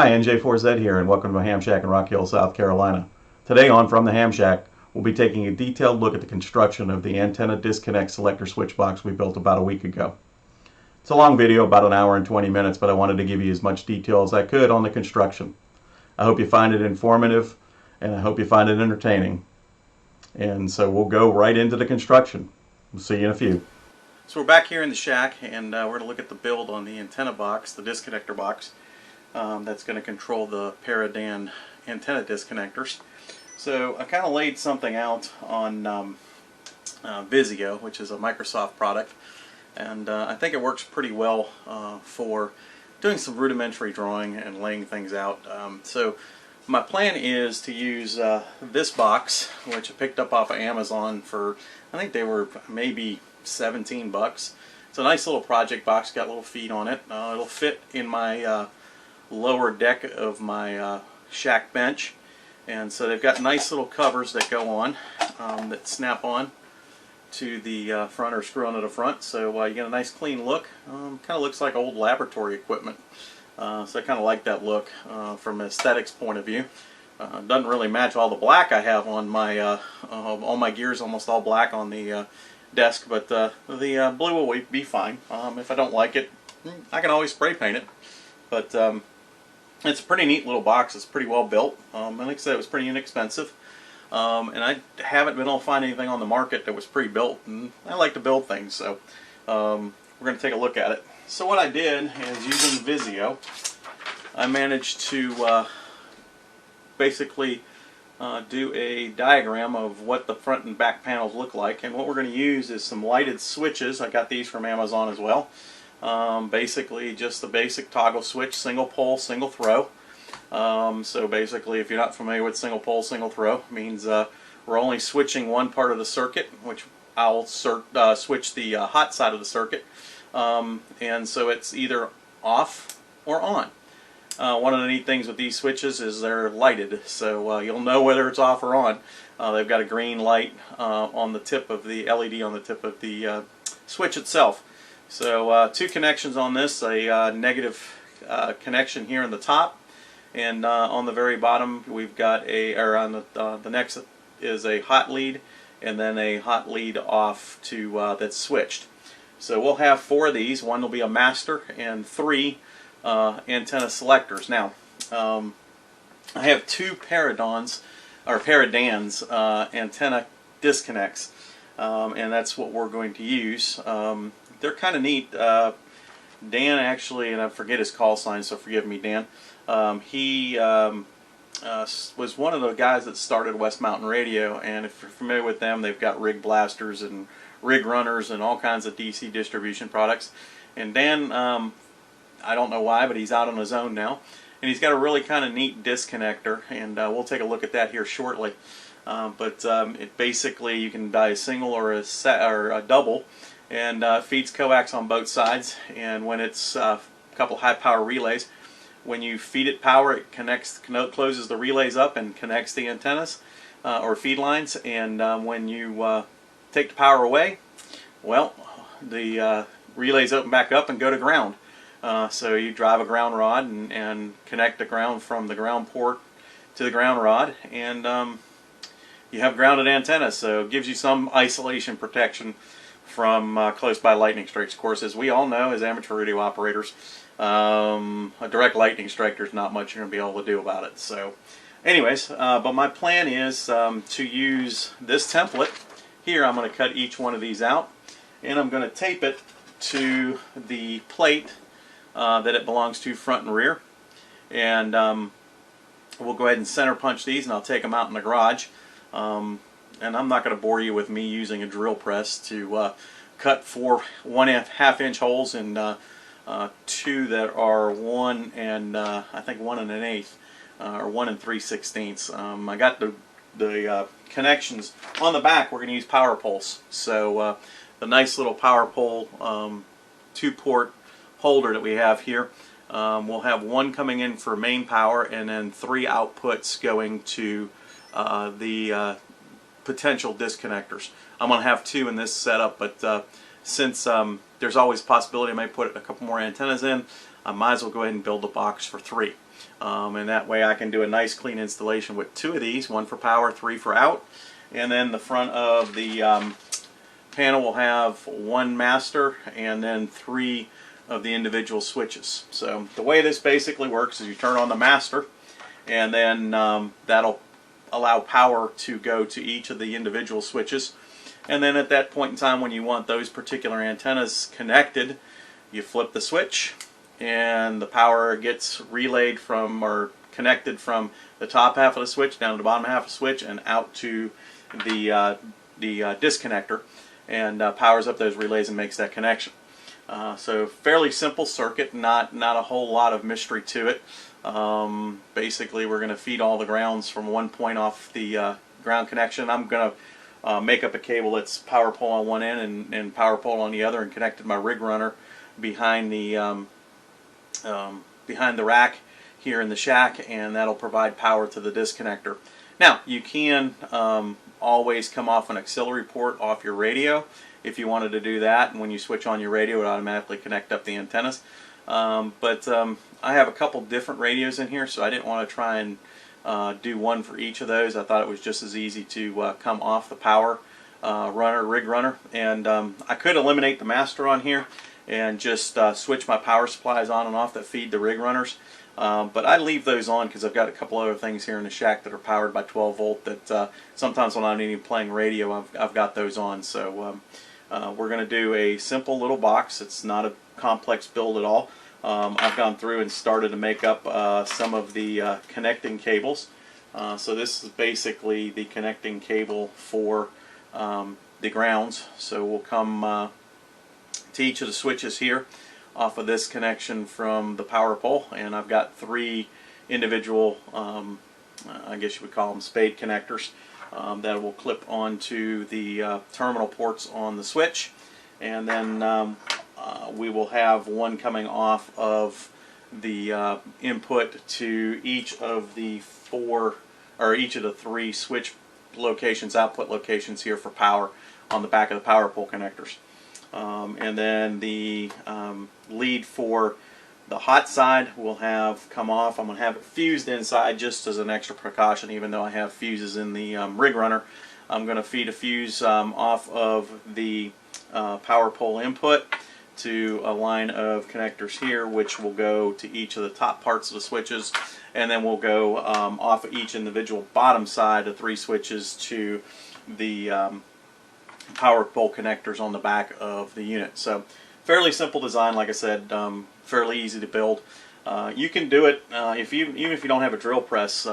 Hi, NJ4Z here, and welcome to Ham Shack in Rock Hill, South Carolina. Today on From the Ham Shack, we'll be taking a detailed look at the construction of the antenna disconnect selector switch box we built about a week ago. It's a long video, about an hour and 20 minutes, but I wanted to give you as much detail as I could on the construction. I hope you find it informative, and I hope you find it entertaining. And so we'll go right into the construction. We'll see you in a few. So we're back here in the shack, and we're going to look at the build on the antenna box, the disconnector box. That's going to control the Paradan antenna disconnectors. So I kind of laid something out on Visio, which is a Microsoft product, and I think it works pretty well for doing some rudimentary drawing and laying things out. So my plan is to use this box, which I picked up off of Amazon for, I think they were maybe 17 bucks. It's a nice little project box, got little feet on it. It'll fit in my lower deck of my shack bench, and so they've got nice little covers that go on that snap on to the front or screw onto the front, so you get a nice clean look. Kind of looks like old laboratory equipment, so I kind of like that look from an aesthetics point of view. Doesn't really match all the black I have on my all my gears, almost all black on the desk, but the blue will be fine. If I don't like it, I can always spray paint it. But it's a pretty neat little box. It's pretty well built. And like I said, it was pretty inexpensive. And I haven't been able to find anything on the market that was pre-built. And I like to build things, so we're going to take a look at it. So what I did is, using Visio, I managed to basically do a diagram of what the front and back panels look like. And what we're going to use is some lighted switches. I got these from Amazon as well. Basically just the basic toggle switch, single pole, single throw. So basically, if you're not familiar with single pole, single throw, it means we're only switching one part of the circuit, which I'll switch the hot side of the circuit. And so it's either off or on. One of the neat things with these switches is they're lighted, so you'll know whether it's off or on. They've got a green light on the tip of the LED on the tip of the switch itself. So two connections on this, a negative connection here in the top, and on the very bottom we've got or on the next is a hot lead, and then a hot lead off to that's switched. So we'll have 4 of these. One will be a master and 3 antenna selectors. Now I have 2 Paradans antenna disconnects, and that's what we're going to use. They're kind of neat. Dan actually, and I forget his call sign, so forgive me, Dan. He was one of the guys that started West Mountain Radio, and if you're familiar with them, they've got rig blasters and rig runners and all kinds of DC distribution products. And Dan, I don't know why, but he's out on his own now, and he's got a really kind of neat disconnector, and we'll take a look at that here shortly. But it basically, you can buy a single or a double, and feeds coax on both sides. And when it's a couple high power relays, when you feed it power, it closes the relays up and connects the antennas or feed lines. And when you take the power away, well, the relays open back up and go to ground. So you drive a ground rod and connect the ground from the ground port to the ground rod, and you have grounded antennas. So it gives you some isolation protection from close by lightning strikes. Of course, as we all know as amateur radio operators, a direct lightning strike, there's not much you're going to be able to do about it. So anyways, but my plan is to use this template here. I'm going to cut each one of these out, and I'm going to tape it to the plate that it belongs to, front and rear. And we'll go ahead and center punch these, and I'll take them out in the garage. And I'm not going to bore you with me using a drill press to cut 4 1/2 inch holes in 2 that are 1 and I think 1 1/8 or 1 3/16. I got the connections on the back. We're going to use power poles. So the nice little power pole 2-port holder that we have here. We'll have 1 coming in for main power, and then 3 outputs going to the potential disconnectors. I'm going to have 2 in this setup, but since there's always a possibility I may put a couple more antennas in, I might as well go ahead and build a box for 3. And that way I can do a nice clean installation with 2 of these, 1 for power, 3 for out. And then the front of the panel will have 1 master and then 3 of the individual switches. So the way this basically works is you turn on the master, and then that'll allow power to go to each of the individual switches. And then at that point in time, when you want those particular antennas connected, you flip the switch and the power gets relayed from, or connected from, the top half of the switch down to the bottom half of the switch and out to the disconnector, and powers up those relays and makes that connection. So fairly simple circuit, not a whole lot of mystery to it. Basically we're going to feed all the grounds from one point off the ground connection. I'm going to make up a cable that's power pole on one end and power pole on the other, and connected my rig runner behind the rack here in the shack, and that'll provide power to the disconnector. Now you can always come off an auxiliary port off your radio if you wanted to do that, and when you switch on your radio it would automatically connect up the antennas. But I have a couple different radios in here, so I didn't want to try and do one for each of those. I thought it was just as easy to come off the power rig runner, and I could eliminate the master on here and just switch my power supplies on and off that feed the rig runners. But I leave those on because I've got a couple other things here in the shack that are powered by 12 volt that sometimes when I'm not even playing radio I've got those on. So we're going to do a simple little box. It's not a complex build at all. I've gone through and started to make up some of the connecting cables. So this is basically the connecting cable for the grounds. So we'll come to each of the switches here off of this connection from the power pole, and I've got 3 individual I guess you would call them spade connectors that will clip onto the terminal ports on the switch, and then we will have one coming off of the input to each of the 3 switch locations, output locations here for power on the back of the power pole connectors. And then the lead for the hot side will have come off. I'm going to have it fused inside just as an extra precaution, even though I have fuses in the rig runner. I'm going to feed a fuse off of the power pole input to a line of connectors here, which will go to each of the top parts of the switches, and then we'll go off of each individual bottom side of 3 switches to the power pole connectors on the back of the unit. So fairly simple design, like I said, fairly easy to build. You can do it even if you don't have a drill press.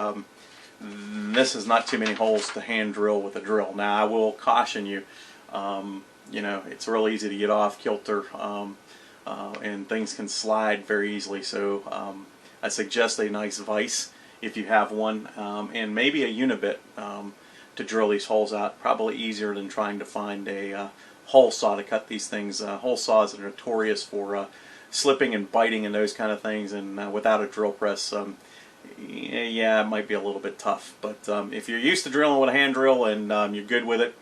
This is not too many holes to hand drill with a drill. Now I will caution you, you know, it's real easy to get off kilter, and things can slide very easily. So I suggest a nice vise if you have one, and maybe a unibit to drill these holes out. Probably easier than trying to find a hole saw to cut these things. Hole saws are notorious for slipping and biting and those kind of things, and without a drill press, yeah, it might be a little bit tough. But if you're used to drilling with a hand drill and you're good with it,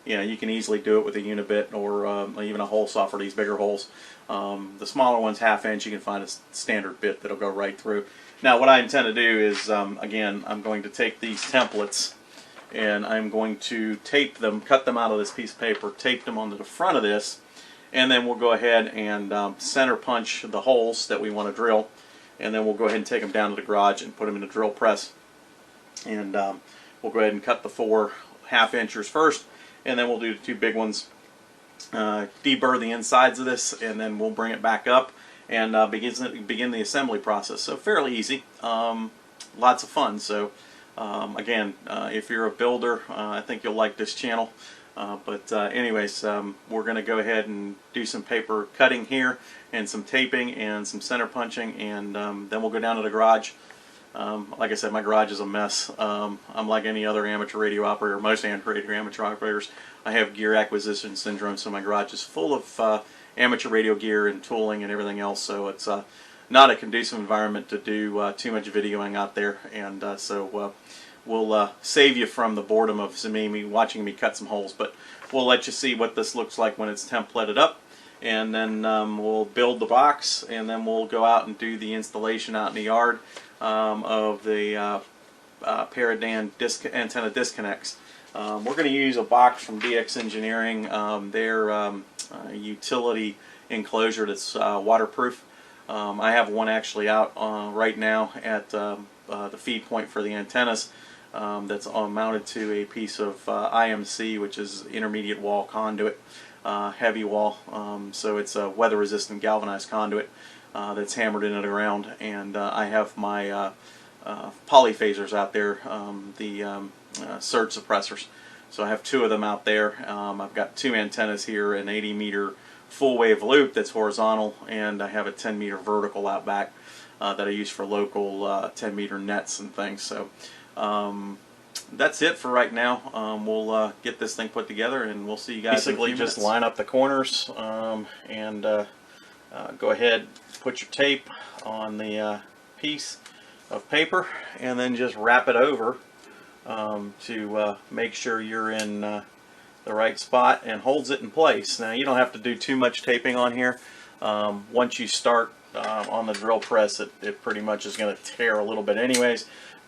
you know, you can easily do it with a unibit or even a hole saw for these bigger holes. The smaller ones, 1/2 inch, you can find a standard bit that'll go right through. Now what I intend to do is, again, I'm going to take these templates and I'm going to tape them, cut them out of this piece of paper, tape them onto the front of this, and then we'll go ahead and center punch the holes that we want to drill, and then we'll go ahead and take them down to the garage and put them in the drill press, and we'll go ahead and cut the 4 1/2 inchers first, and then we'll do the 2 big ones, deburr the insides of this, and then we'll bring it back up and begin the assembly process. So fairly easy, lots of fun. So again, if you're a builder, I think you'll like this channel. But anyways, we're going to go ahead and do some paper cutting here and some taping and some center punching, and then we'll go down to the garage. Like I said, my garage is a mess. I'm like any other amateur radio operator, most amateur operators. I have gear acquisition syndrome, so my garage is full of amateur radio gear and tooling and everything else, so it's not a conducive environment to do too much videoing out there, and so we'll save you from the boredom of watching me cut some holes, but we'll let you see what this looks like when it's templated up, and then we'll build the box, and then we'll go out and do the installation out in the yard. of the Paradan antenna disconnects. We're going to use a box from DX Engineering, their utility enclosure that's waterproof. I have one actually out right now at the feed point for the antennas, that's mounted to a piece of IMC, which is intermediate wall conduit, heavy wall, so it's a weather resistant galvanized conduit that's hammered into the ground, and I have my polyphasers out there, the surge suppressors. So I have two of them out there. I've got two antennas here, an 80-meter full wave loop that's horizontal, and I have a 10-meter vertical out back that I use for local 10-meter nets and things. So that's it for right now. We'll get this thing put together, and we'll see you guys in a few minutes. Basically just line up the corners and go ahead, put your tape on the piece of paper, and then just wrap it over to make sure you're in the right spot and holds it in place. Now, you don't have to do too much taping on here. Once you start on the drill press, it pretty much is going to tear a little bit anyways,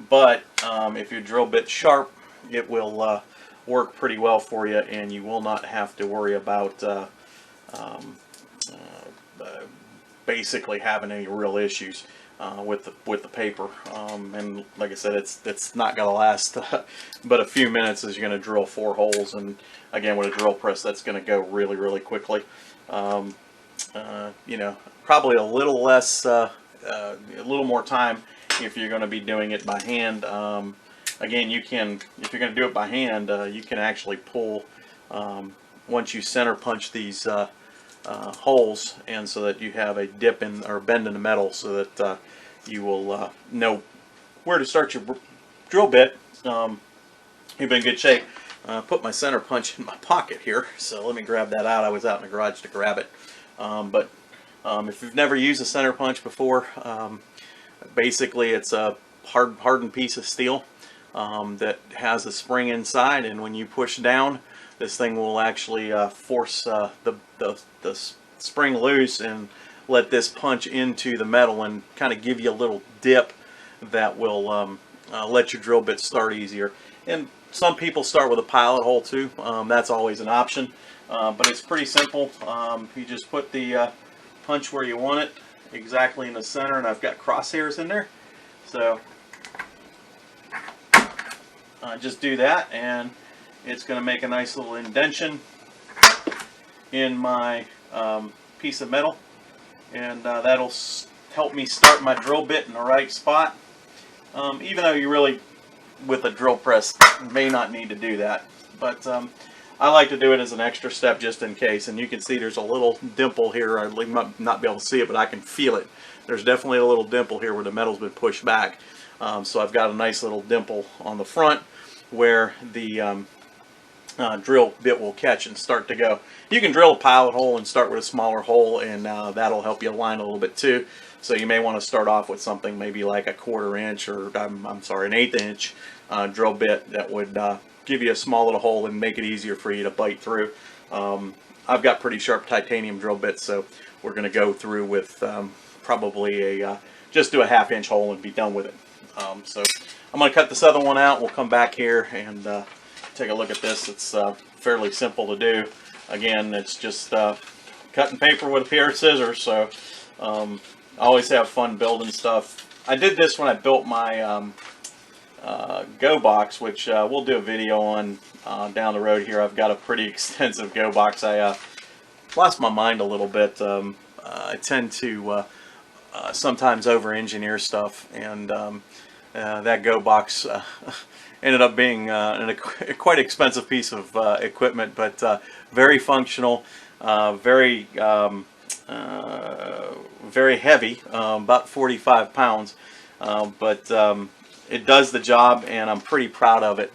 but if your drill bit's sharp, it will work pretty well for you, and you will not have to worry about basically having any real issues with the paper. And like I said, it's not going to last but a few minutes, as you're going to drill 4 holes, and again, with a drill press, that's going to go really quickly. You know, probably a little less, a little more time if you're going to be doing it by hand. Again, you can, if you're going to do it by hand, you can actually pull, once you center punch these holes, and so that you have a dip in or bend in the metal, so that you will know where to start your drill bit. You'll be in good shape. Put my center punch in my pocket here, so let me grab that out. I was out in the garage to grab it. But if you've never used a center punch before, basically it's a hardened piece of steel that has a spring inside, and when you push down, this thing will actually force the spring loose and let this punch into the metal and kind of give you a little dip that will let your drill bit start easier. And some people start with a pilot hole too. That's always an option, but it's pretty simple. You just put the punch where you want it, exactly in the center, and I've got crosshairs in there, so just do that, and it's going to make a nice little indentation in my piece of metal, and that'll help me start my drill bit in the right spot, even though you really, with a drill press, may not need to do that. But I like to do it as an extra step just in case. And you can see there's a little dimple here. I might not be able to see it, but I can feel it. There's definitely a little dimple here where the metal's been pushed back. So I've got a nice little dimple on the front where the drill bit will catch and start to go. You can drill a pilot hole and start with a smaller hole, and that'll help you align a little bit too. So you may want to start off with something maybe like a 1/4 inch, or I'm sorry, an 1/8 inch drill bit that would give you a small little hole and make it easier for you to bite through. I've got pretty sharp titanium drill bits, so we're going to go through with probably just do a 1/2 inch hole and be done with it. So I'm going to cut this other one out. We'll come back here and take a look at this. It's fairly simple to do. Again, it's just cutting paper with a pair of scissors. So I always have fun building stuff. I did this when I built my Go box, which we'll do a video on down the road here. I've got a pretty extensive Go box. I lost my mind a little bit. I tend to sometimes over-engineer stuff, and that Go box ended up being a quite expensive piece of equipment, but very functional, very heavy, about 45 pounds, but it does the job, and I'm pretty proud of it.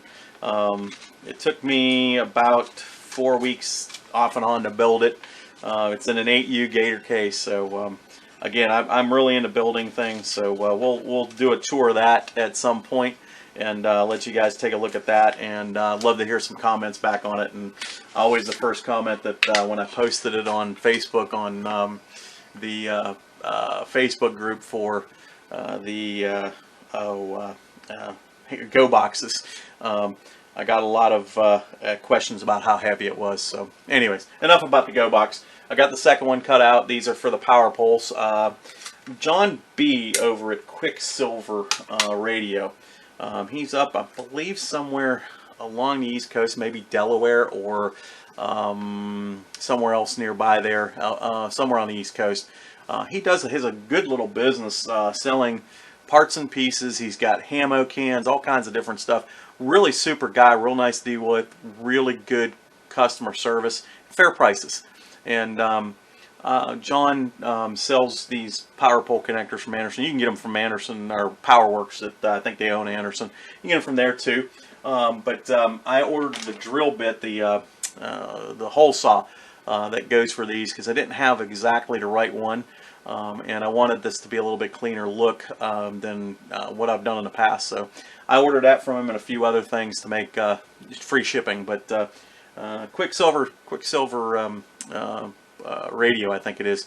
It took me about 4 weeks off and on to build it. It's in an 8U Gator case, so again, I'm really into building things, so we'll do a tour of that at some point, and let you guys take a look at that, and love to hear some comments back on it. And always the first comment that when I posted it on Facebook, on the Facebook group for the go boxes. I got a lot of questions about how heavy it was. So anyways, enough about the go box. I got the second one cut out. These are for the power poles. John B. over at Quicksilver Radio. He's up, I believe, somewhere along the East Coast, maybe Delaware or somewhere else nearby there, somewhere on the East Coast. He has a good little business selling parts and pieces. He's got Hamo cans, all kinds of different stuff. Really super guy, real nice to deal with, really good customer service, fair prices. And John sells these power pole connectors from Anderson. You can get them from Anderson or Powerworks that I think they own Anderson. You can get them from there too. But I ordered the drill bit, the hole saw that goes for these because I didn't have exactly the right one. And I wanted this to be a little bit cleaner look than what I've done in the past. So I ordered that from him and a few other things to make free shipping. But Quicksilver Radio, I think it is.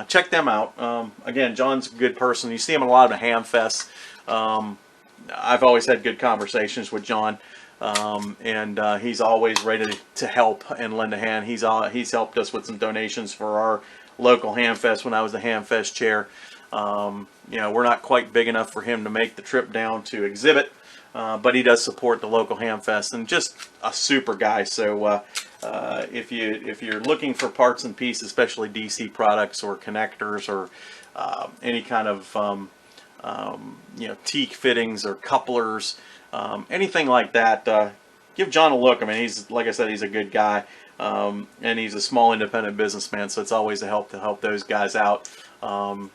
Check them out. Again, John's a good person. You see him a lot of the ham fests. I've always had good conversations with John. And he's always ready to help and lend a hand. He's helped us with some donations for our local ham fest when I was the ham fest chair. We're not quite big enough for him to make the trip down to exhibit, but he does support the local ham fest and just a super guy. So if you're looking for parts and pieces, especially DC products or connectors or any kind of teak fittings or couplers, anything like that, give John a look. I mean, like I said, he's a good guy. And he's a small independent businessman, so it's always a help to help those guys out. I'm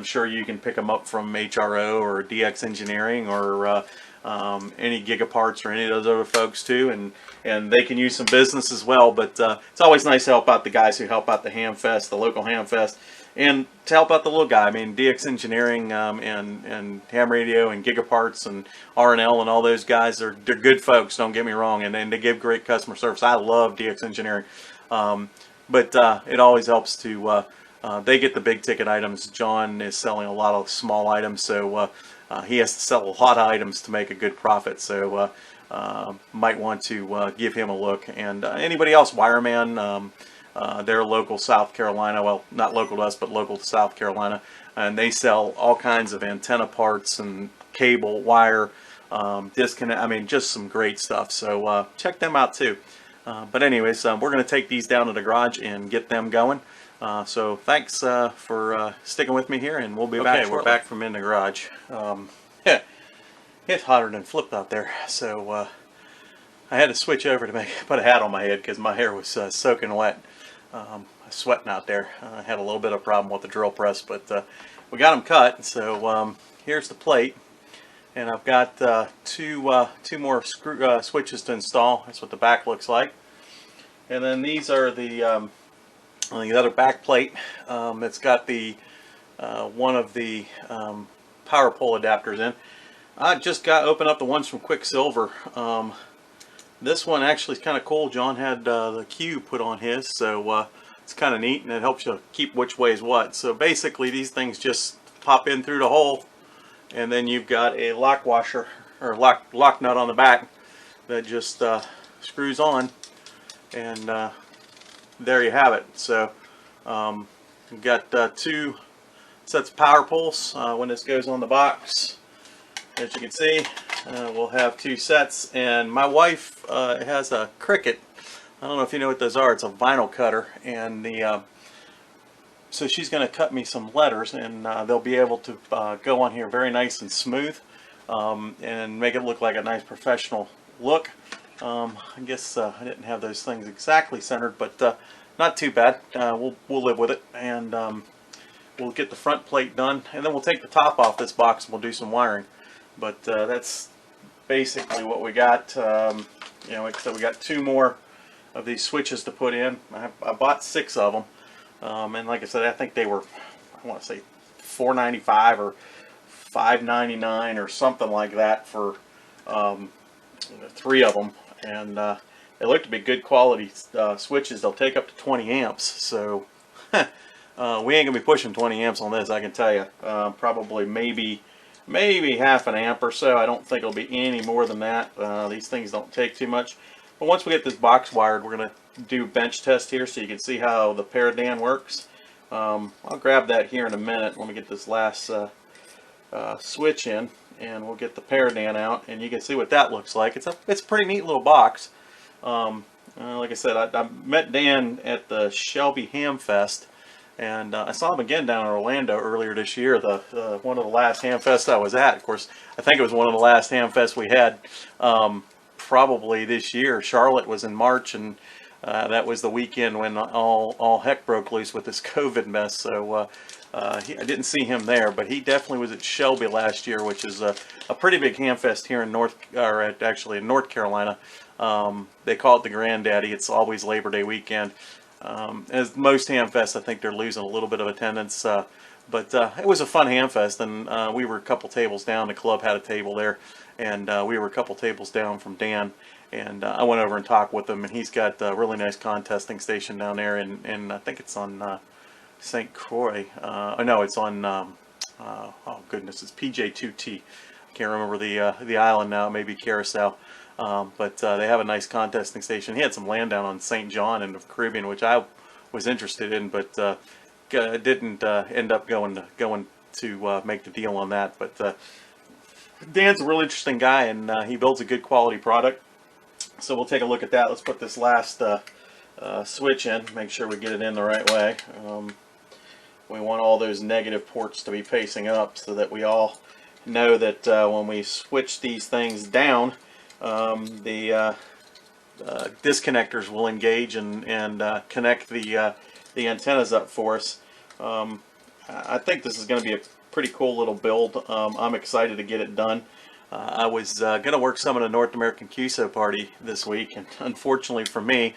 sure you can pick them up from HRO or DX Engineering or any Gigaparts or any of those other folks too, and they can use some business as well. But it's always nice to help out the guys who help out the Ham Fest, the local Ham Fest, and to help out the little guy. I mean, DX Engineering and Ham Radio and Gigaparts and R&L and all those guys, they're good folks, don't get me wrong, and they give great customer service. I love DX Engineering. But it always helps to, they get the big ticket items. John is selling a lot of small items, so he has to sell a lot of items to make a good profit. So might want to give him a look. And anybody else, Wireman, they're local South Carolina, well, not local to us, but local to South Carolina, and they sell all kinds of antenna parts and cable, wire, disconnect, I mean, just some great stuff. So check them out too. But anyways, we're going to take these down to the garage and get them going. So thanks for sticking with me here, and we'll be back shortly. We're back from in the garage. It's hotter than flipped out there, so I had to switch over to put a hat on my head because my hair was soaking wet. Sweating out there. I had a little bit of problem with the drill press, but we got them cut. So here's the plate, and I've got two more switches to install. That's what the back looks like. And then these are the other back plate. It's got the one of the power pole adapters in. I just opened up the ones from Quicksilver. This one actually is kind of cool. John had the Q put on his, so it's kind of neat, and it helps you keep which way is what. So basically these things just pop in through the hole, and then you've got a lock washer or lock nut on the back that just screws on, and there you have it. So you've got two sets of power poles when this goes on the box. As you can see, we'll have two sets, and my wife has a Cricut. I don't know if you know what those are. It's a vinyl cutter, and so she's going to cut me some letters, and they'll be able to go on here very nice and smooth, and make it look like a nice professional look. I guess I didn't have those things exactly centered, but not too bad. We'll live with it, and we'll get the front plate done, and then we'll take the top off this box and we'll do some wiring. But that's basically what we got. Like I said, we got two more of these switches to put in. I bought 6 of them, and like I said, I think they were, I want to say $4.95 or $5.99 or something like that for 3 of them, and they look to be good quality switches. They'll take up to 20 amps, so we ain't gonna be pushing 20 amps on this, I can tell you. Probably maybe maybe half an amp or so. I don't think it'll be any more than that. These things don't take too much. But once we get this box wired, we're going to do bench test here so you can see how the paradan works. I'll grab that here in a minute. Let me get this last switch in, and we'll get the paradan out, and you can see what that looks like. It's a pretty neat little box. Like I said, I met Dan at the Shelby Ham Fest, and I saw him again down in Orlando earlier this year. The one of the last Ham Fests I was at. Of course, I think it was one of the last Ham Fests we had. Probably this year. Charlotte was in March, and that was the weekend when all heck broke loose with this COVID mess. So I didn't see him there, but he definitely was at Shelby last year, which is a pretty big ham fest here in actually in North Carolina. They call it the Granddaddy. It's always Labor Day weekend. As most ham fests, I think they're losing a little bit of attendance. But it was a fun ham fest, and we were a couple tables down. The club had a table there, and we were a couple tables down from Dan. And I went over and talked with him, and he's got a really nice contesting station down there, and I think it's on St. Croix. No, it's on, oh goodness, it's PJ2T. I can't remember the island now, maybe Carousel. But they have a nice contesting station. He had some land down on St. John in the Caribbean, which I was interested in, but didn't end up going to make the deal on that. But Dan's a real interesting guy, and he builds a good quality product. So we'll take a look at that. Let's put this last switch in, make sure we get it in the right way. We want all those negative ports to be facing up so that we all know that when we switch these things down, the disconnectors will engage and connect the antennas up for us. I think this is going to be a pretty cool little build. I'm excited to get it done. I was going to work some at a North American QSO party this week, and unfortunately for me,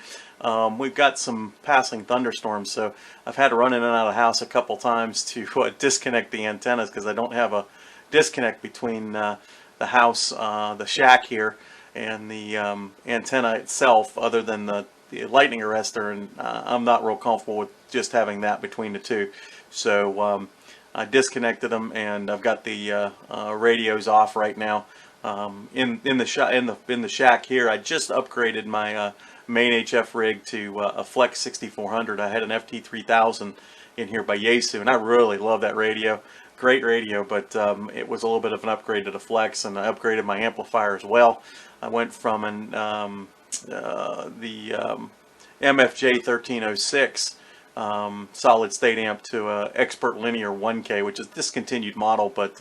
we've got some passing thunderstorms, so I've had to run in and out of the house a couple times to disconnect the antennas because I don't have a disconnect between the house, the shack here, and the antenna itself, other than the lightning arrestor, and I'm not real comfortable with just having that between the two. So I disconnected them, and I've got the radios off right now. In the shack here, I just upgraded my main HF rig to a Flex 6400. I had an FT3000 in here by Yaesu, and I really love that radio. Great radio, but it was a little bit of an upgrade to the Flex, and I upgraded my amplifier as well. I went from the MFJ 1306 solid state amp to a Expert Linear 1K, which is a discontinued model, but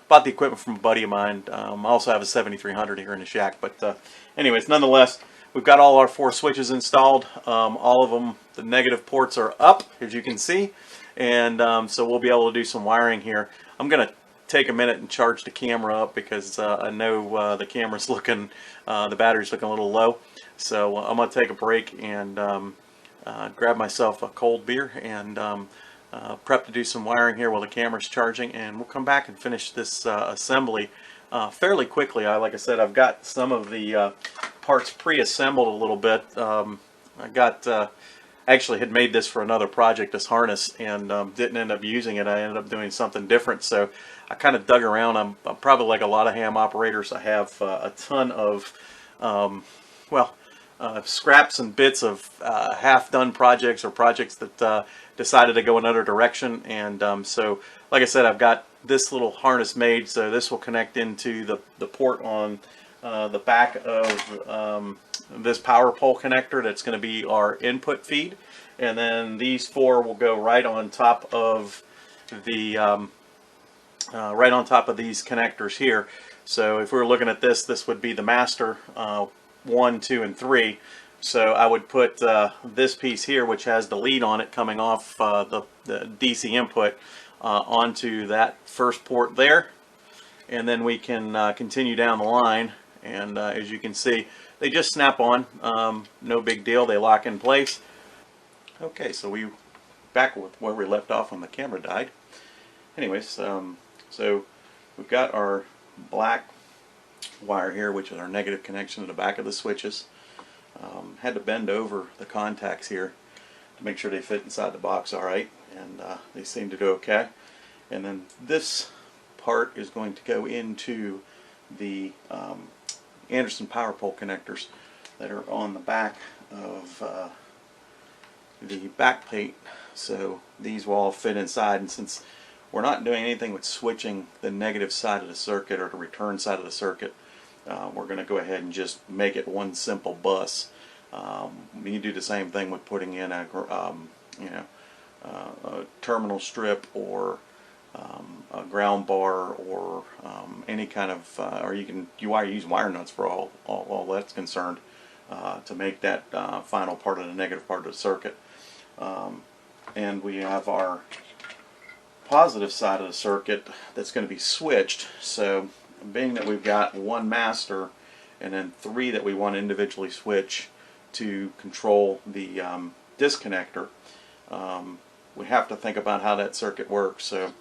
bought the equipment from a buddy of mine. I also have a 7300 here in the shack, but anyways, nonetheless, we've got all our 4 switches installed. All of them, the negative ports are up, as you can see, and so we'll be able to do some wiring here. I'm going to take a minute and charge the camera up because I know the camera's looking, the battery's looking a little low. So I'm going to take a break and grab myself a cold beer and prep to do some wiring here while the camera's charging, and we'll come back and finish this assembly fairly quickly. Like I said, I've got some of the parts pre-assembled a little bit. Actually had made this for another project, this harness, and didn't end up using it. I ended up doing something different, so I kind of dug around. I'm probably like a lot of ham operators. I have a ton of scraps and bits of half-done projects or projects that decided to go another direction, and so like I said, I've got this little harness made, so this will connect into the port on the back of this power pole connector. That's going to be our input feed, and then these 4 will go right on top of the these connectors here. So if we were looking at this would be the master 1, 2, and 3. So I would put this piece here, which has the lead on it coming off the DC input, onto that first port there, and then we can continue down the line, and as you can see, they just snap on. No big deal, they lock in place. Okay, so we back with where we left off when the camera died. Anyways, so we've got our black wire here, which is our negative connection to the back of the switches. Had to bend over the contacts here to make sure they fit inside the box all right, and they seem to do okay. And then this part is going to go into the Anderson power pole connectors that are on the back of the back plate. So these will all fit inside, and since we're not doing anything with switching the negative side of the circuit or the return side of the circuit, we're going to go ahead and just make it one simple bus. You do the same thing with putting in a a terminal strip or a ground bar or any kind of, or you use wire nuts for all that's concerned to make that final part of the negative part of the circuit. And we have our positive side of the circuit that's going to be switched. So being that we've got one master and then 3 that we want to individually switch to control the disconnector, we have to think about how that circuit works. So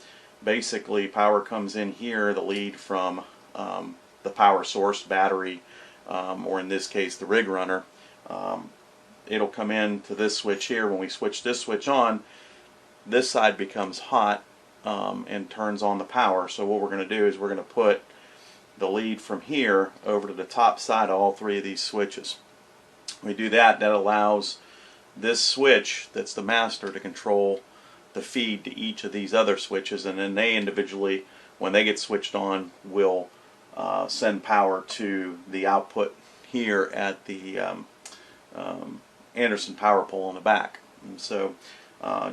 basically power comes in here, the lead from the power source, battery, or in this case the rig runner. It'll come in to this switch here. When we switch this switch on, this side becomes hot and turns on the power. So what we're going to do is we're going to put the lead from here over to the top side of all 3 of these switches. We do that, that allows this switch that's the master to control the feed to each of these other switches, and then they individually, when they get switched on, will send power to the output here at the Anderson power pole on the back. And so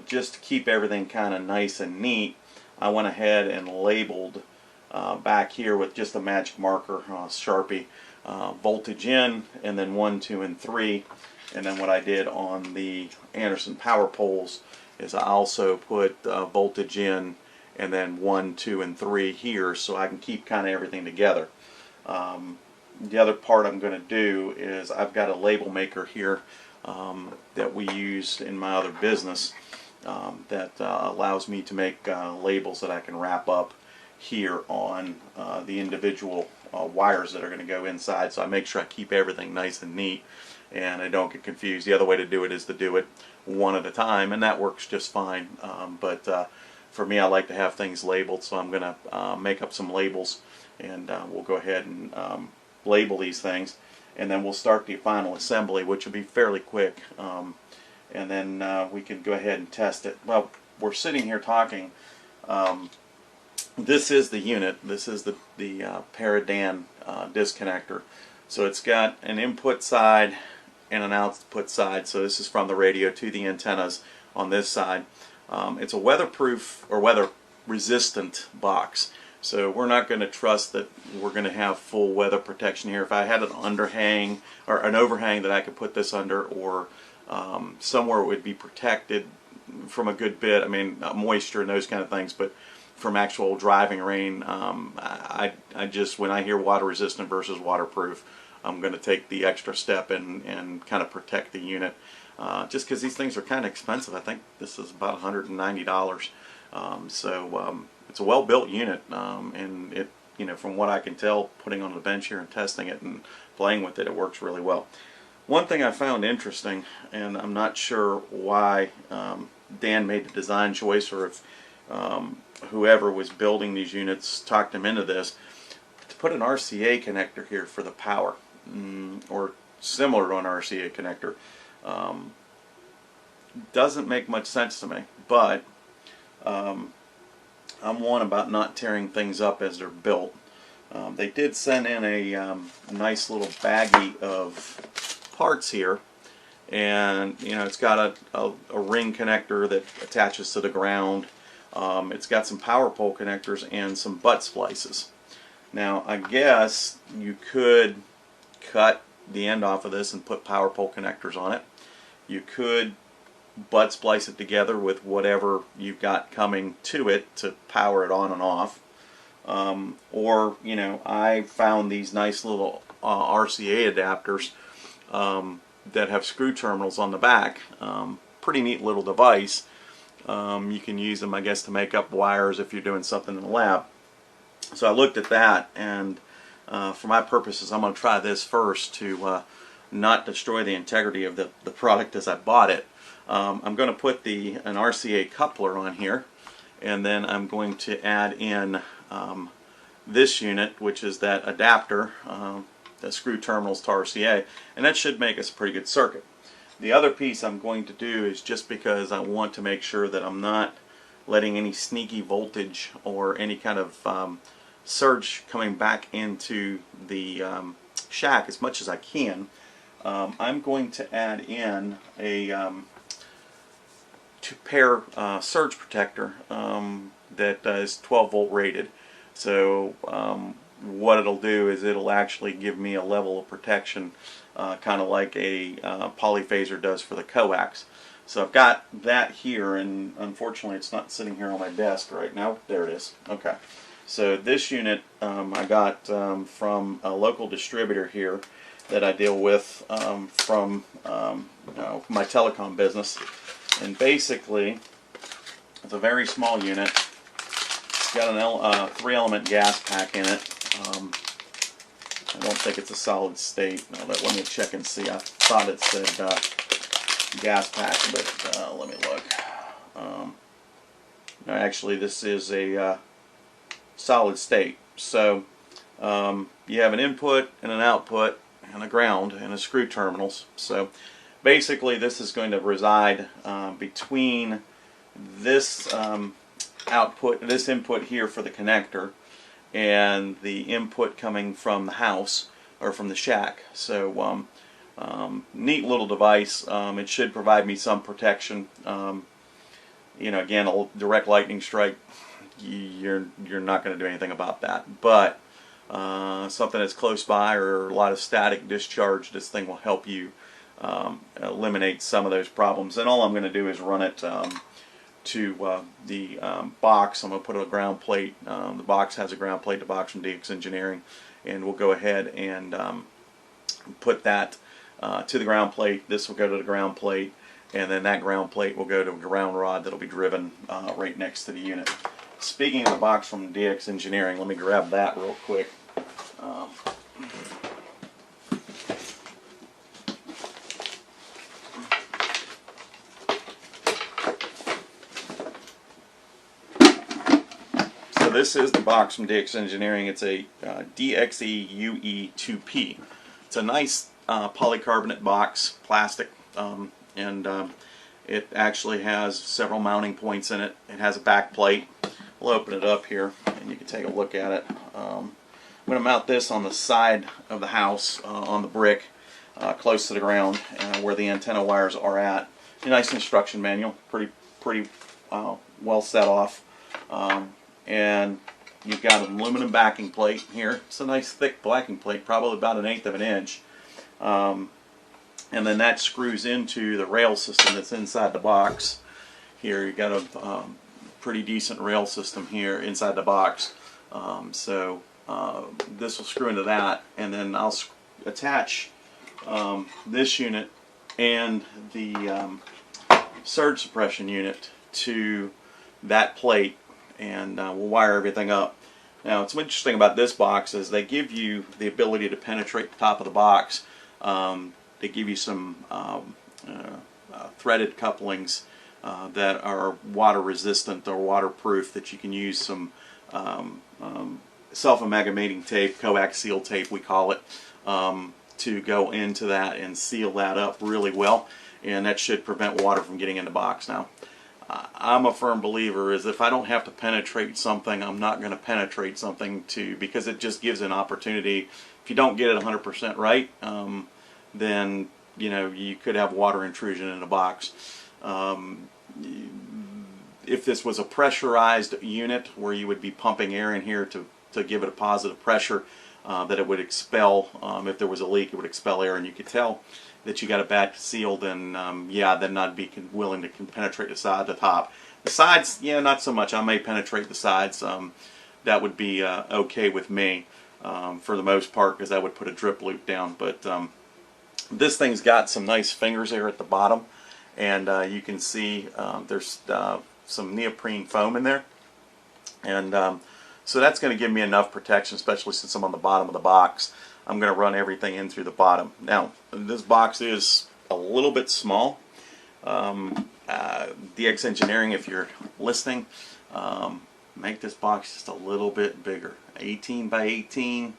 just to keep everything kind of nice and neat, I went ahead and labeled back here with just a magic marker, Sharpie, voltage in, and then 1, 2, and 3. And then what I did on the Anderson power poles is I also put voltage in and then 1, 2, and 3 here, so I can keep kind of everything together. The other part I'm going to do is I've got a label maker here that we use in my other business that allows me to make labels that I can wrap up here on the individual wires that are going to go inside, so I make sure I keep everything nice and neat and I don't get confused. The other way to do it is to do it one at a time, and that works just fine. But for me, I like to have things labeled, so I'm going to make up some labels, and we'll go ahead and label these things, and then we'll start the final assembly, which will be fairly quick, and then we can go ahead and test it. Well, we're sitting here talking. This is the unit. This is the Paradan disconnector. So it's got an input side and an output side. So this is from the radio to the antennas on this side. It's a weatherproof or weather resistant box. So we're not going to trust that we're going to have full weather protection here. If I had an underhang or an overhang that I could put this under, or somewhere it would be protected from a good bit, I mean moisture and those kind of things, but from actual driving rain, I just, when I hear water resistant versus waterproof, I'm going to take the extra step and kind of protect the unit, just because these things are kind of expensive. I think this is about $190. So it's a well-built unit, and it, from what I can tell, putting on the bench here and testing it and playing with it, it works really well. One thing I found interesting, and I'm not sure why Dan made the design choice, or if whoever was building these units talked him into this, to put an RCA connector here for the power, or similar to an RCA connector. Doesn't make much sense to me, but I'm one about not tearing things up as they're built. They did send in a nice little baggie of parts here, and it's got a ring connector that attaches to the ground. It's got some power pole connectors and some butt splices. Now I guess you could cut the end off of this and put power pole connectors on it. You could butt splice it together with whatever you've got coming to it to power it on and off. Or I found these nice little RCA adapters that have screw terminals on the back. Pretty neat little device. You can use them, I guess, to make up wires if you're doing something in the lab. So I looked at that, and for my purposes, I'm going to try this first to not destroy the integrity of the product as I bought it. I'm going to put an RCA coupler on here, and then I'm going to add in this unit, which is that adapter, the screw terminals to RCA, and that should make us a pretty good circuit. The other piece I'm going to do is just because I want to make sure that I'm not letting any sneaky voltage or any kind of surge coming back into the shack as much as I can. I'm going to add in a two-pair surge protector that is 12 volt rated. So what it'll do is it'll actually give me a level of protection kind of like a polyphaser does for the coax. So I've got that here, and unfortunately it's not sitting here on my desk right now. There it is. Okay. So this unit I got from a local distributor here that I deal with from my telecom business. And basically, it's a very small unit. It's got a 3-element gas pack in it. I don't think it's a solid state. No, let me check and see. I thought it said gas pack, but let me look. No, actually, this is a solid state. So you have an input and an output and a ground and a screw terminals. So basically, this is going to reside between this this input here for the connector and the input coming from the house or from the shack. So neat little device. It should provide me some protection. You know, again, a direct lightning strike, you're not going to do anything about that. But something that's close by or a lot of static discharge, this thing will help you eliminate some of those problems. And all I'm going to do is run it to the box. I'm going to put a ground plate. The box has a ground plate, the box from DX Engineering, and we'll go ahead and put that to the ground plate. This will go to the ground plate, and then that ground plate will go to a ground rod that'll be driven right next to the unit. Speaking of the box from DX Engineering, let me grab that real quick. This is the box from DX Engineering. It's a DXE UE2P. It's a nice polycarbonate box, plastic, and it actually has several mounting points in it. It has a back plate. We'll open it up here and you can take a look at it. I'm going to mount this on the side of the house on the brick close to the ground where the antenna wires are at. A nice instruction manual, pretty well set off. And you've got an aluminum backing plate here. It's a nice thick backing plate, probably about 1/8 of an inch. And then that screws into the rail system that's inside the box. Here you've got a pretty decent rail system here inside the box. So this will screw into that, and then I'll attach this unit and the surge suppression unit to that plate, and we'll wire everything up. Now, what's interesting about this box is they give you the ability to penetrate the top of the box. They give you some threaded couplings that are water resistant or waterproof, that you can use some self-amalgamating tape, coaxial tape we call it, to go into that and seal that up really well, and that should prevent water from getting in the box. Now, I'm a firm believer is if I don't have to penetrate something, I'm not going to penetrate something because it just gives an opportunity. If you don't get it 100% right, then you could have water intrusion in a box. If this was a pressurized unit where you would be pumping air in here to give it a positive pressure, that it would expel, if there was a leak, it would expel air, and you could tell that you got a bad seal, then yeah, then I'd be willing to penetrate the side, the top. The sides, yeah, not so much. I may penetrate the sides. That would be okay with me for the most part, because I would put a drip loop down. But this thing's got some nice fingers here at the bottom, and you can see there's some neoprene foam in there, and so that's going to give me enough protection, especially since I'm on the bottom of the box. I'm going to run everything in through the bottom. Now, this box is a little bit small. DX Engineering, if you're listening, make this box just a little bit bigger. 18 by 18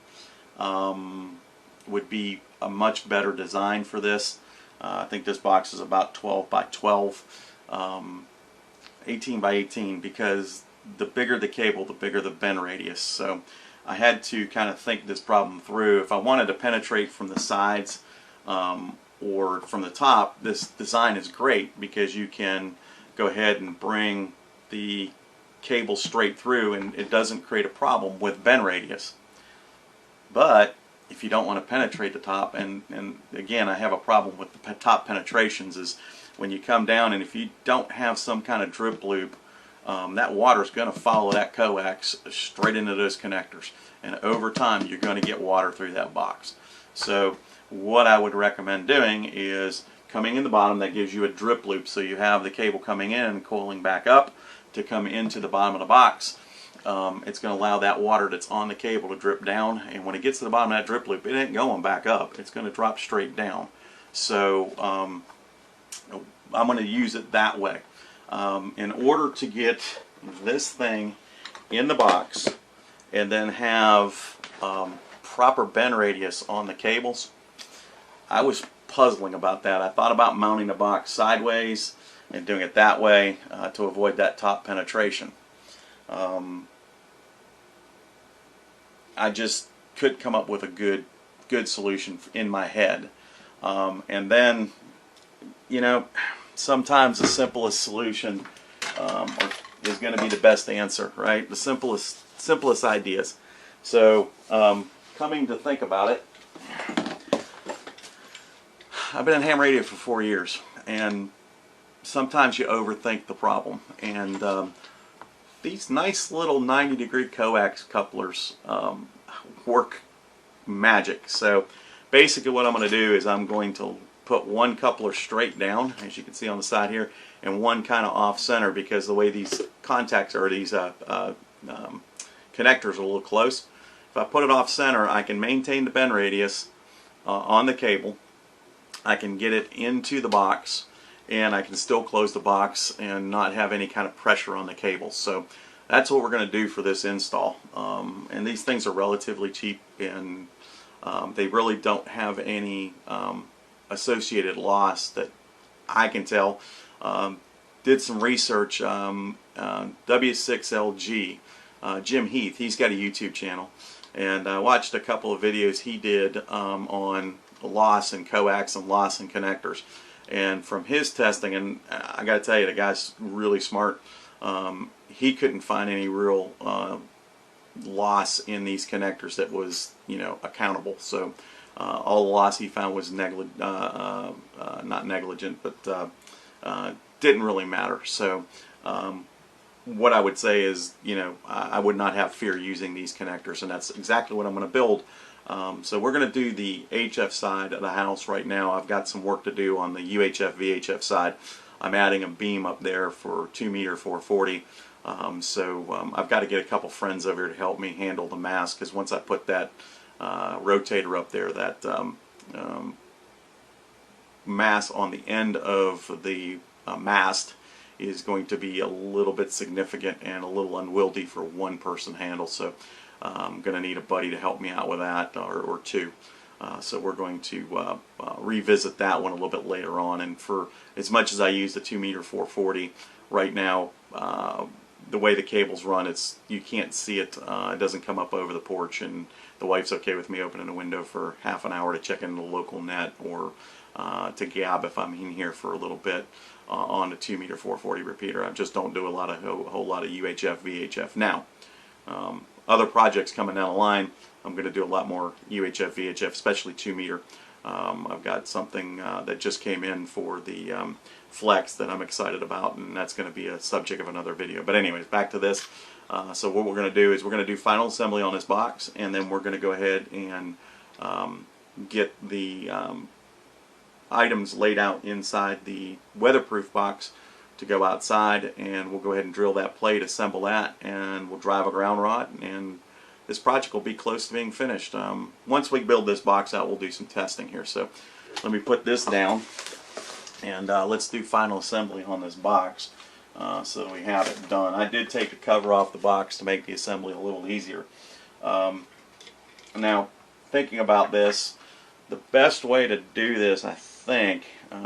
would be a much better design for this. I think this box is about 12 by 12, 18 by 18, because the bigger the cable, the bigger the bend radius. So I had to kind of think this problem through. If I wanted to penetrate from the sides or from the top, this design is great because you can go ahead and bring the cable straight through and it doesn't create a problem with bend radius. But if you don't want to penetrate the top, and again, I have a problem with the top penetrations, is when you come down and if you don't have some kind of drip loop, that water is going to follow that coax straight into those connectors, and over time you're going to get water through that box. So what I would recommend doing is coming in the bottom. That gives you a drip loop, so you have the cable coming in and coiling back up to come into the bottom of the box. It's going to allow that water that's on the cable to drip down, and when it gets to the bottom of that drip loop, it ain't going back up. It's going to drop straight down. So I'm going to use it that way. In order to get this thing in the box and then have proper bend radius on the cables, I was puzzling about that. I thought about mounting the box sideways and doing it that way to avoid that top penetration. I just couldn't come up with a good solution in my head. And then, you know, sometimes the simplest solution is going to be the best answer, right? The simplest ideas. So coming to think about it, I've been in ham radio for 4 years, and sometimes you overthink the problem. And these nice little 90-degree coax couplers work magic. So basically what I'm going to do is I'm going to put one coupler straight down, as you can see on the side here, and one kind of off center, because the way these contacts or these connectors are a little close. If I put it off center, I can maintain the bend radius on the cable. I can get it into the box, and I can still close the box and not have any kind of pressure on the cable. So that's what we're going to do for this install. And these things are relatively cheap, and they really don't have any associated loss that I can tell. Did some research. W6LG, Jim Heath, he's got a YouTube channel, and I watched a couple of videos he did on loss in coax and loss in connectors. And from his testing, and I got to tell you, the guy's really smart. He couldn't find any real loss in these connectors that was, you know, accountable. So all the loss he found was not negligent, but didn't really matter. So what I would say is, you know, I would not have fear using these connectors, and that's exactly what I'm going to build. So we're going to do the HF side of the house right now. I've got some work to do on the UHF VHF side. I'm adding a beam up there for 2 meter 440. I've got to get a couple friends over here to help me handle the mast, because once I put that rotator up there, that mass on the end of the mast is going to be a little bit significant and a little unwieldy for one person handle. So I'm going to need a buddy to help me out with that, or two. So we're going to revisit that one a little bit later on. And for as much as I use the 2 meter 440 right now, the way the cables run, you can't see it. It doesn't come up over the porch, and the wife's okay with me opening the window for half an hour to check in the local net, or to gab if I'm in here for a little bit on the 2 meter 440 repeater. I just don't do a whole lot of UHF VHF now. Other projects coming down the line, I'm going to do a lot more UHF VHF, especially 2 meter. I've got something that just came in for the Flex that I'm excited about, and that's going to be a subject of another video. But anyways, back to this. So what we're going to do is we're going to do final assembly on this box, and then we're going to go ahead and get the items laid out inside the weatherproof box to go outside, and we'll go ahead and drill that plate, assemble that, and we'll drive a ground rod, and this project will be close to being finished. Once we build this box out, we'll do some testing here. So let me put this down, and let's do final assembly on this box. so we have it done. I did take the cover off the box to make the assembly a little easier. Now, thinking about this, the best way to do this, I think,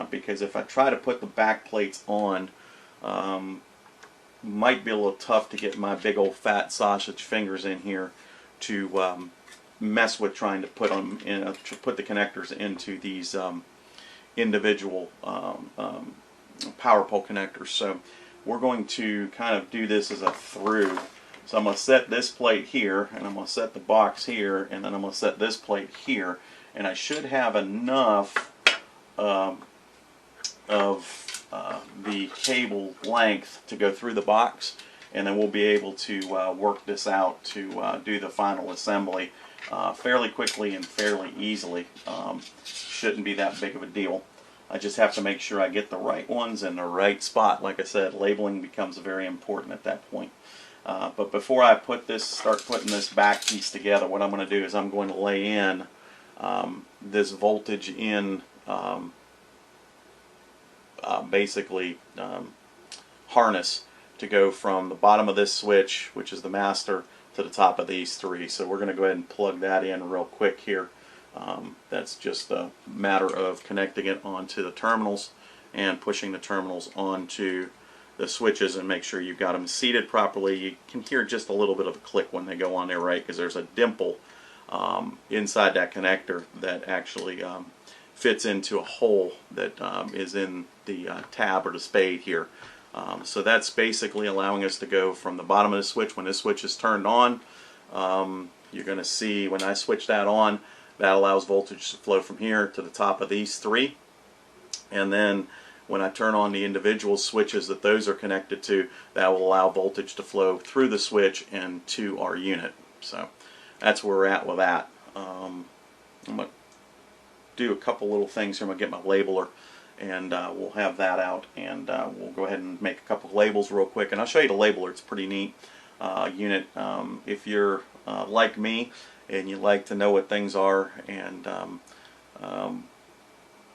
because if I try to put the back plates on, might be a little tough to get my big old fat sausage fingers in here to mess with trying to put them in, to put the connectors into these individual power pole connectors. So we're going to kind of do this as a through. So I'm going to set this plate here, and I'm going to set the box here, and then I'm going to set this plate here, and I should have enough of the cable length to go through the box, and then we'll be able to work this out to do the final assembly fairly quickly and fairly easily. Shouldn't be that big of a deal. I just have to make sure I get the right ones in the right spot. Like I said, labeling becomes very important at that point. But before I start putting this back piece together, what I'm going to do is I'm going to lay in this voltage in harness to go from the bottom of this switch, which is the master, to the top of these three. So we're going to go ahead and plug that in real quick here. That's just a matter of connecting it onto the terminals and pushing the terminals onto the switches, and make sure you've got them seated properly. You can hear just a little bit of a click when they go on there, right? Because there's a dimple inside that connector that actually fits into a hole that is in the tab or the spade here. So that's basically allowing us to go from the bottom of the switch. When this switch is turned on, you're going to see when I switch that on, that allows voltage to flow from here to the top of these three. And then when I turn on the individual switches that those are connected to, that will allow voltage to flow through the switch and to our unit. So that's where we're at with that. I'm going to do a couple little things here. I'm going to get my labeler, and we'll have that out, and we'll go ahead and make a couple labels real quick, and I'll show you the labeler. It's a pretty neat unit. If you're like me and you like to know what things are, and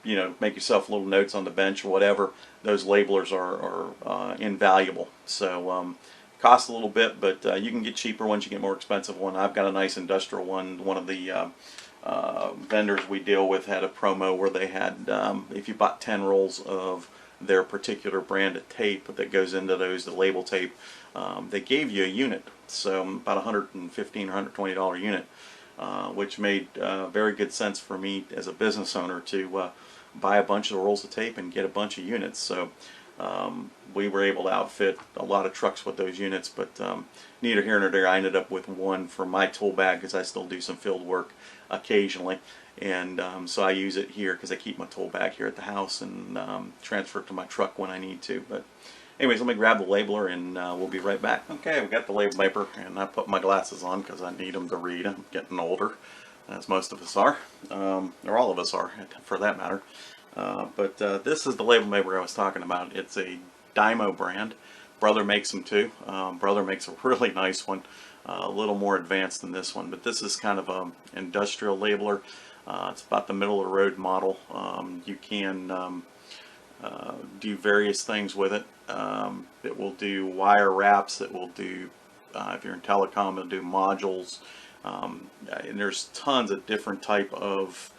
you know, make yourself little notes on the bench or whatever, those labelers are invaluable. So cost a little bit, but you can get cheaper ones, you get more expensive one. I've got a nice industrial one. One of the vendors we deal with had a promo where they had, if you bought 10 rolls of their particular brand of tape that goes into those, the label tape, they gave you a unit. So about $115 or $120 unit, which made very good sense for me as a business owner to buy a bunch of rolls of tape and get a bunch of units. So we were able to outfit a lot of trucks with those units, but neither here nor there. I ended up with one for my tool bag because I still do some field work occasionally, and so I use it here because I keep my tool bag here at the house and transfer it to my truck when I need to. But anyways, let me grab the labeler and we'll be right back. Okay, we got the label paper, and I put my glasses on because I need them to read. I'm getting older, as most of us are, or all of us are for that matter. But this is the label paper I was talking about. It's a Dymo brand. Brother makes them too. Brother makes a really nice one, a little more advanced than this one, but this is kind of an industrial labeler. It's about the middle of the road model. You can do various things with it. It will do wire wraps. It will do, if you're in telecom, it'll do modules. And there's tons of different type of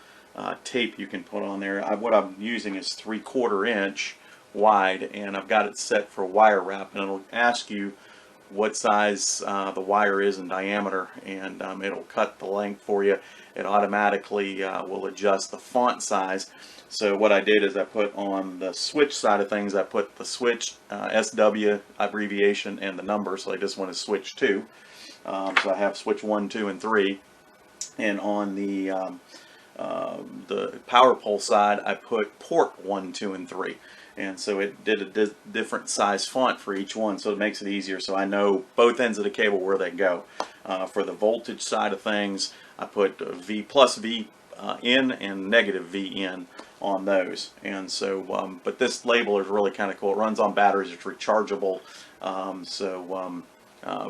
tape you can put on there. What I'm using is 3/4 inch wide, and I've got it set for wire wrap, and it'll ask you what size the wire is in diameter, and it'll cut the length for you. It automatically will adjust the font size. So what I did is I put on the switch side of things, I put the switch SW abbreviation and the number, so I just want to switch 2. So I have switch 1, 2, and 3. And on the power pole side, I put port 1, 2, and 3. And so it did a different size font for each one, so it makes it easier. So I know both ends of the cable where they go. For the voltage side of things, I put V plus V in and negative V in on those. And so, but this labeler is really kind of cool. It runs on batteries. It's rechargeable.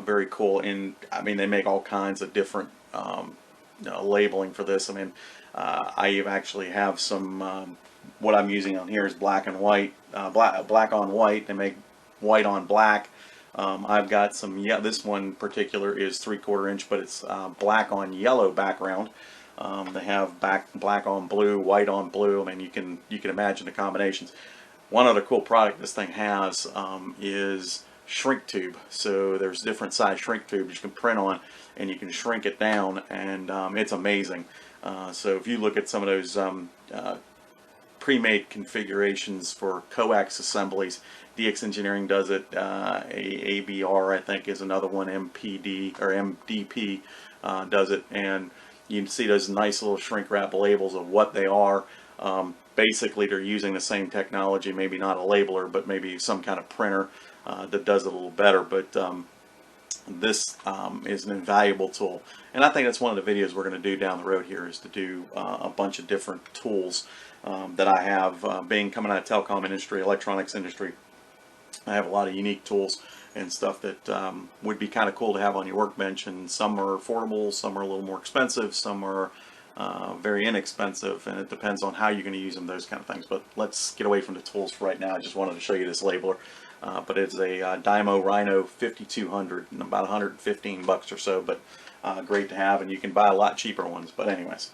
Very cool. And I mean, they make all kinds of different labeling for this. I mean, I actually have some. What I'm using on here is black and white, black on white. They make white on black. I've got some, yeah, this one in particular is 3/4 inch, but it's black on yellow background. They have black on blue, white on blue. I mean, you can imagine the combinations. One other cool product this thing has is shrink tube. So there's different size shrink tubes you can print on, and you can shrink it down, and it's amazing. So if you look at some of those pre-made configurations for coax assemblies, DX Engineering does it. ABR, I think, is another one. MPD or MDP does it, and you can see those nice little shrink wrap labels of what they are. Basically, they're using the same technology, maybe not a labeler, but maybe some kind of printer that does it a little better. But this is an invaluable tool, and I think that's one of the videos we're going to do down the road here, is to do a bunch of different tools that I have. Being coming out of telecom industry, electronics industry, I have a lot of unique tools and stuff that would be kind of cool to have on your workbench, and some are affordable, some are a little more expensive, some are very inexpensive, and it depends on how you're going to use them, those kind of things. But let's get away from the tools for right now. I just wanted to show you this labeler. But it's a Dymo Rhino 5200, about 115 bucks or so, but great to have, and you can buy a lot cheaper ones. But anyways,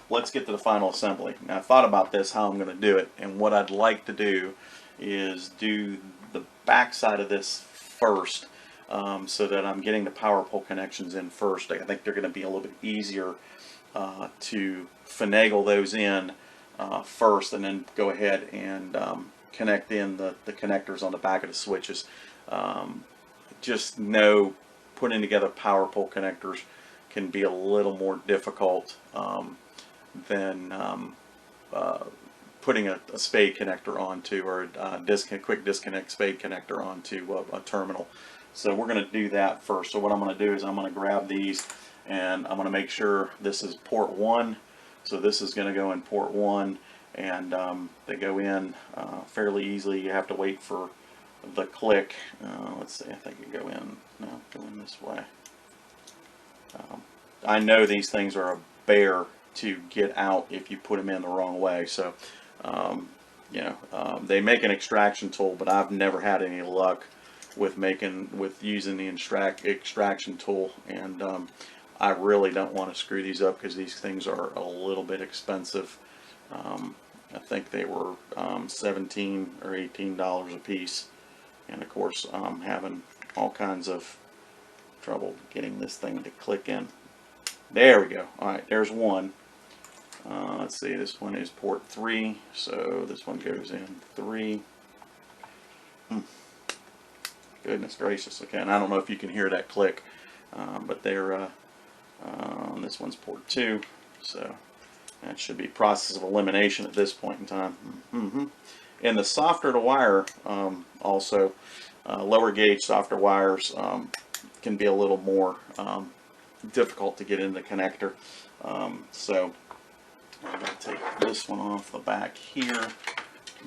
let's get to the final assembly. Now, I thought about this, how I'm going to do it, and what I'd like to do is do the back side of this first, so that I'm getting the power pole connections in first. I think they're going to be a little bit easier to finagle those in first, and then go ahead and connect in the connectors on the back of the switches. Just know putting together power pole connectors can be a little more difficult than putting a spade connector onto, or a quick disconnect spade connector onto a terminal. So we're going to do that first. So what I'm going to do is I'm going to grab these, and I'm going to make sure this is port 1. So this is going to go in port 1, and they go in fairly easily. You have to wait for the click. Let's see, I think it go in. No, go in this way. I know these things are a bear to get out if you put them in the wrong way. So they make an extraction tool, but I've never had any luck with using the extraction tool, and I really don't want to screw these up, because these things are a little bit expensive. I think they were $17 or $18 a piece, and of course I'm having all kinds of trouble getting this thing to click in. There we go. Alright, there's one. Let's see, this one is port 3, so this one goes in 3. Goodness gracious. Okay, and I don't know if you can hear that click, but they're this one's port 2, so that should be process of elimination at this point in time. And the softer the wire, also lower gauge softer wires can be a little more difficult to get in the connector. So I'm going to take this one off the back here,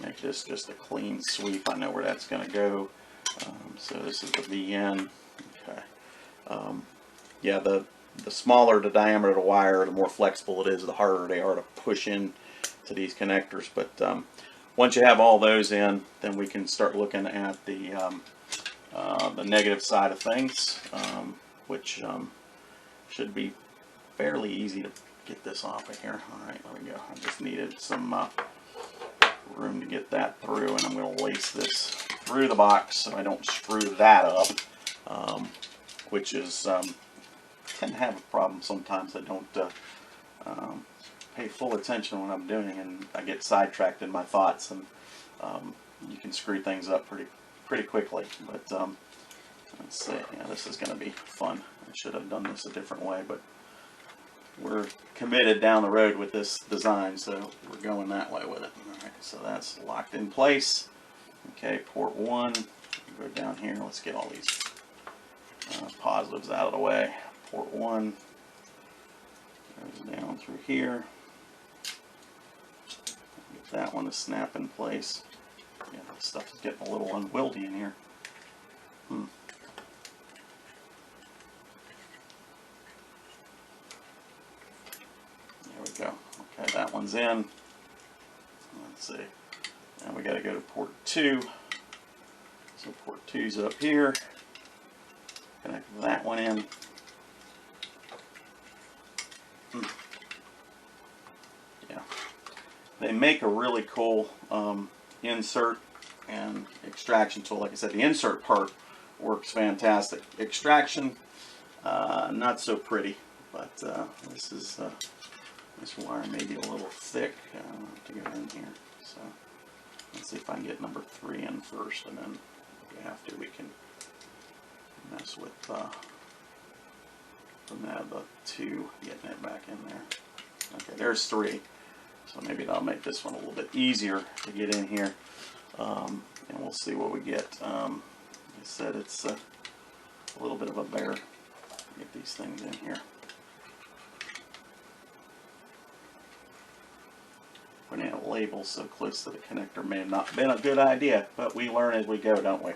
make this just a clean sweep. I know where that's going to go. So this is the VN. Okay. Yeah, the smaller the diameter of the wire, the more flexible it is, the harder they are to push in to these connectors. But once you have all those in, then we can start looking at the negative side of things, which should be fairly easy to get this off of here. Alright, there we go. I just needed some room to get that through, and I'm going to lace this through the box so I don't screw that up, which is I tend to have a problem sometimes. I don't pay full attention when I'm doing, and I get sidetracked in my thoughts, and you can screw things up pretty quickly. But let's see. Yeah, this is going to be fun. I should have done this a different way, but we're committed down the road with this design, so we're going that way with it. Alright, so that's locked in place. Okay, port 1, go down here, let's get all these positives out of the way. Port 1 goes down through here. Get that one to snap in place. Yeah, this stuff is getting a little unwieldy in here. There we go. Okay, that one's in. Let's see. Now we got to go to port 2. So port 2's up here. Connect that one in. Yeah, they make a really cool insert and extraction tool. Like I said, the insert part works fantastic. Extraction, not so pretty, but this wire may be a little thick to get in here. So let's see if I can get number 3 in first, and then if we have to, we can mess with the 2, getting it back in there. Okay, there's 3. So maybe that'll make this one a little bit easier to get in here. And we'll see what we get. Like I said, it's a little bit of a bear to get these things in here. Putting a label so close to the connector may have not been a good idea, but we learn as we go, don't we?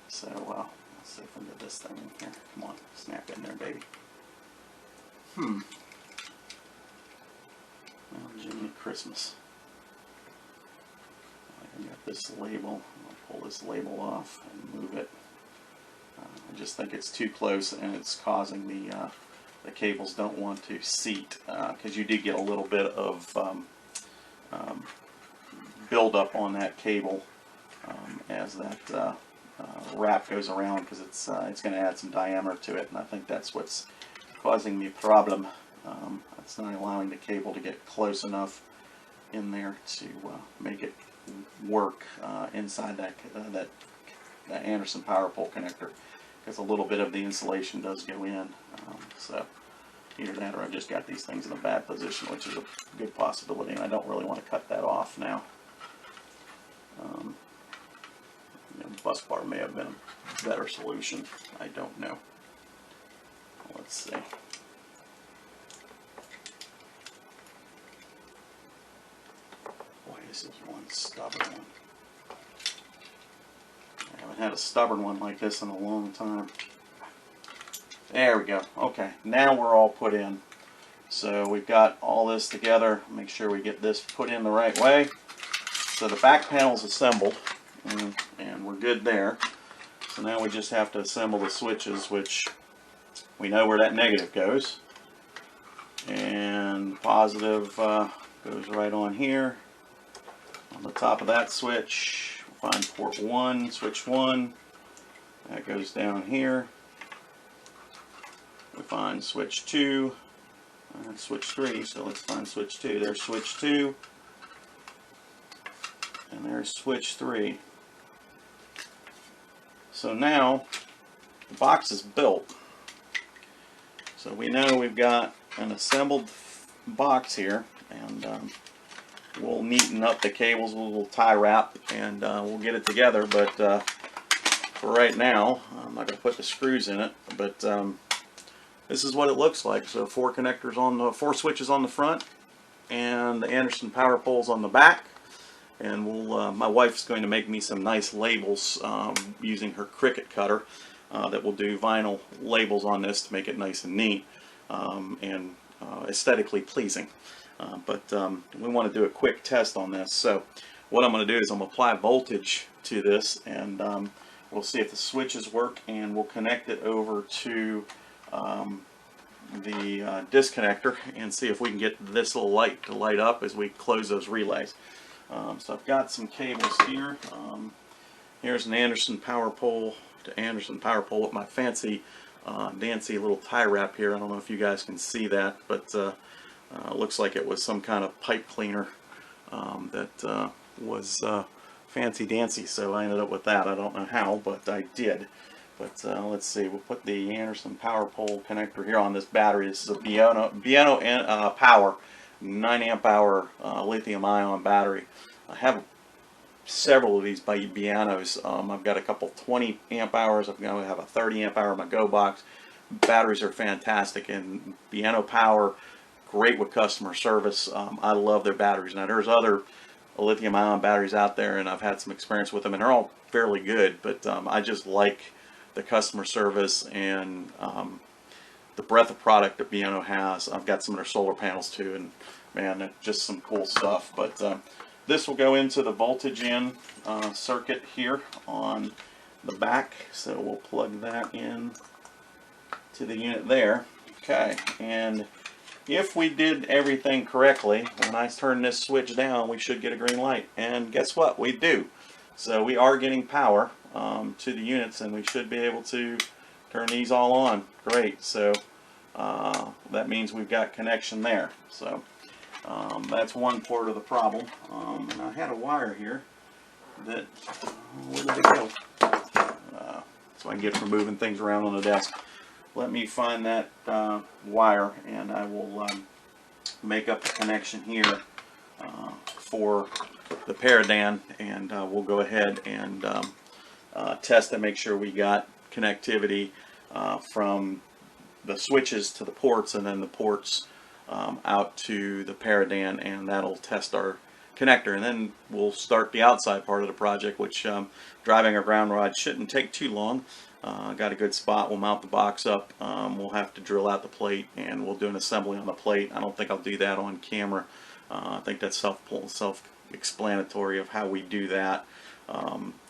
So let's see if we can get this thing in here. Come on, snap in there, baby. Well, Jimmy Christmas. I got this label. I'll pull this label off and move it. I just think it's too close, and it's causing the cables don't want to seat, because you do get a little bit of buildup on that cable as that wrap goes around, because it's going to add some diameter to it, and I think that's what's causing me a problem. It's not allowing the cable to get close enough in there to make it work inside that Anderson power pole connector, because a little bit of the insulation does go in. So either that, or I've just got these things in a bad position, which is a good possibility, and I don't really want to cut that off now. The bus bar may have been a better solution. I don't know. Let's see. Boy, this is one stubborn one. I haven't had a stubborn one like this in a long time. There we go. Okay, now we're all put in. So we've got all this together. Make sure we get this put in the right way. So the back panel's assembled, and we're good there. So now we just have to assemble the switches, which we know where that negative goes. And positive goes right on here. On the top of that switch, we'll find port 1, switch 1. That goes down here. We find switch 2, switch 3, so let's find switch 2. There's switch 2, and there's switch 3. So now the box is built. So we know we've got an assembled box here, and we'll neaten up the cables, we'll tie wrap, and we'll get it together. But for right now, I'm not going to put the screws in it, but this is what it looks like. So 4 connectors on the 4 switches on the front, and the Anderson power poles on the back. And we'll my wife's going to make me some nice labels using her Cricut cutter that will do vinyl labels on this to make it nice and neat and aesthetically pleasing. But we want to do a quick test on this. So what I'm going to do is I'm going to apply voltage to this, and we'll see if the switches work, and we'll connect it over to the disconnector and see if we can get this little light to light up as we close those relays. So I've got some cables here. Here's an Anderson power pole to Anderson power pole with my fancy Nancy little tie wrap here. I don't know if you guys can see that, but it looks like it was some kind of pipe cleaner that was fancy dancy, so I ended up with that. I don't know how, but I did. But let's see, we'll put the Anderson power pole connector here on this battery. This is a Biano Power 9 amp hour lithium ion battery. I have several of these by Bianos. I've got a couple 20 amp hours. I have a 30 amp hour in my Go box. Batteries are fantastic, and Biano Power, great with customer service. I love their batteries. Now there's other lithium ion batteries out there, and I've had some experience with them, and they're all fairly good, but I just like the customer service and the breadth of product that Biano has. I've got some of their solar panels too, and man, that's just some cool stuff. But this will go into the voltage in circuit here on the back, so we'll plug that in to the unit there. Okay, and if we did everything correctly, when I turn this switch down, we should get a green light. And guess what? We do. So we are getting power to the units, and we should be able to turn these all on. Great. So that means we've got connection there. So that's one part of the problem. And I had a wire here that, where did it go? So I can get from moving things around on the desk. Let me find that wire, and I will make up the connection here for the Paradan, and we'll go ahead and test and make sure we got connectivity from the switches to the ports, and then the ports out to the Paradan, and that'll test our connector. And then we'll start the outside part of the project, which driving a ground rod shouldn't take too long. Got a good spot. We'll mount the box up. We'll have to drill out the plate, and we'll do an assembly on the plate. I don't think I'll do that on camera. I think that's self-explanatory of how we do that.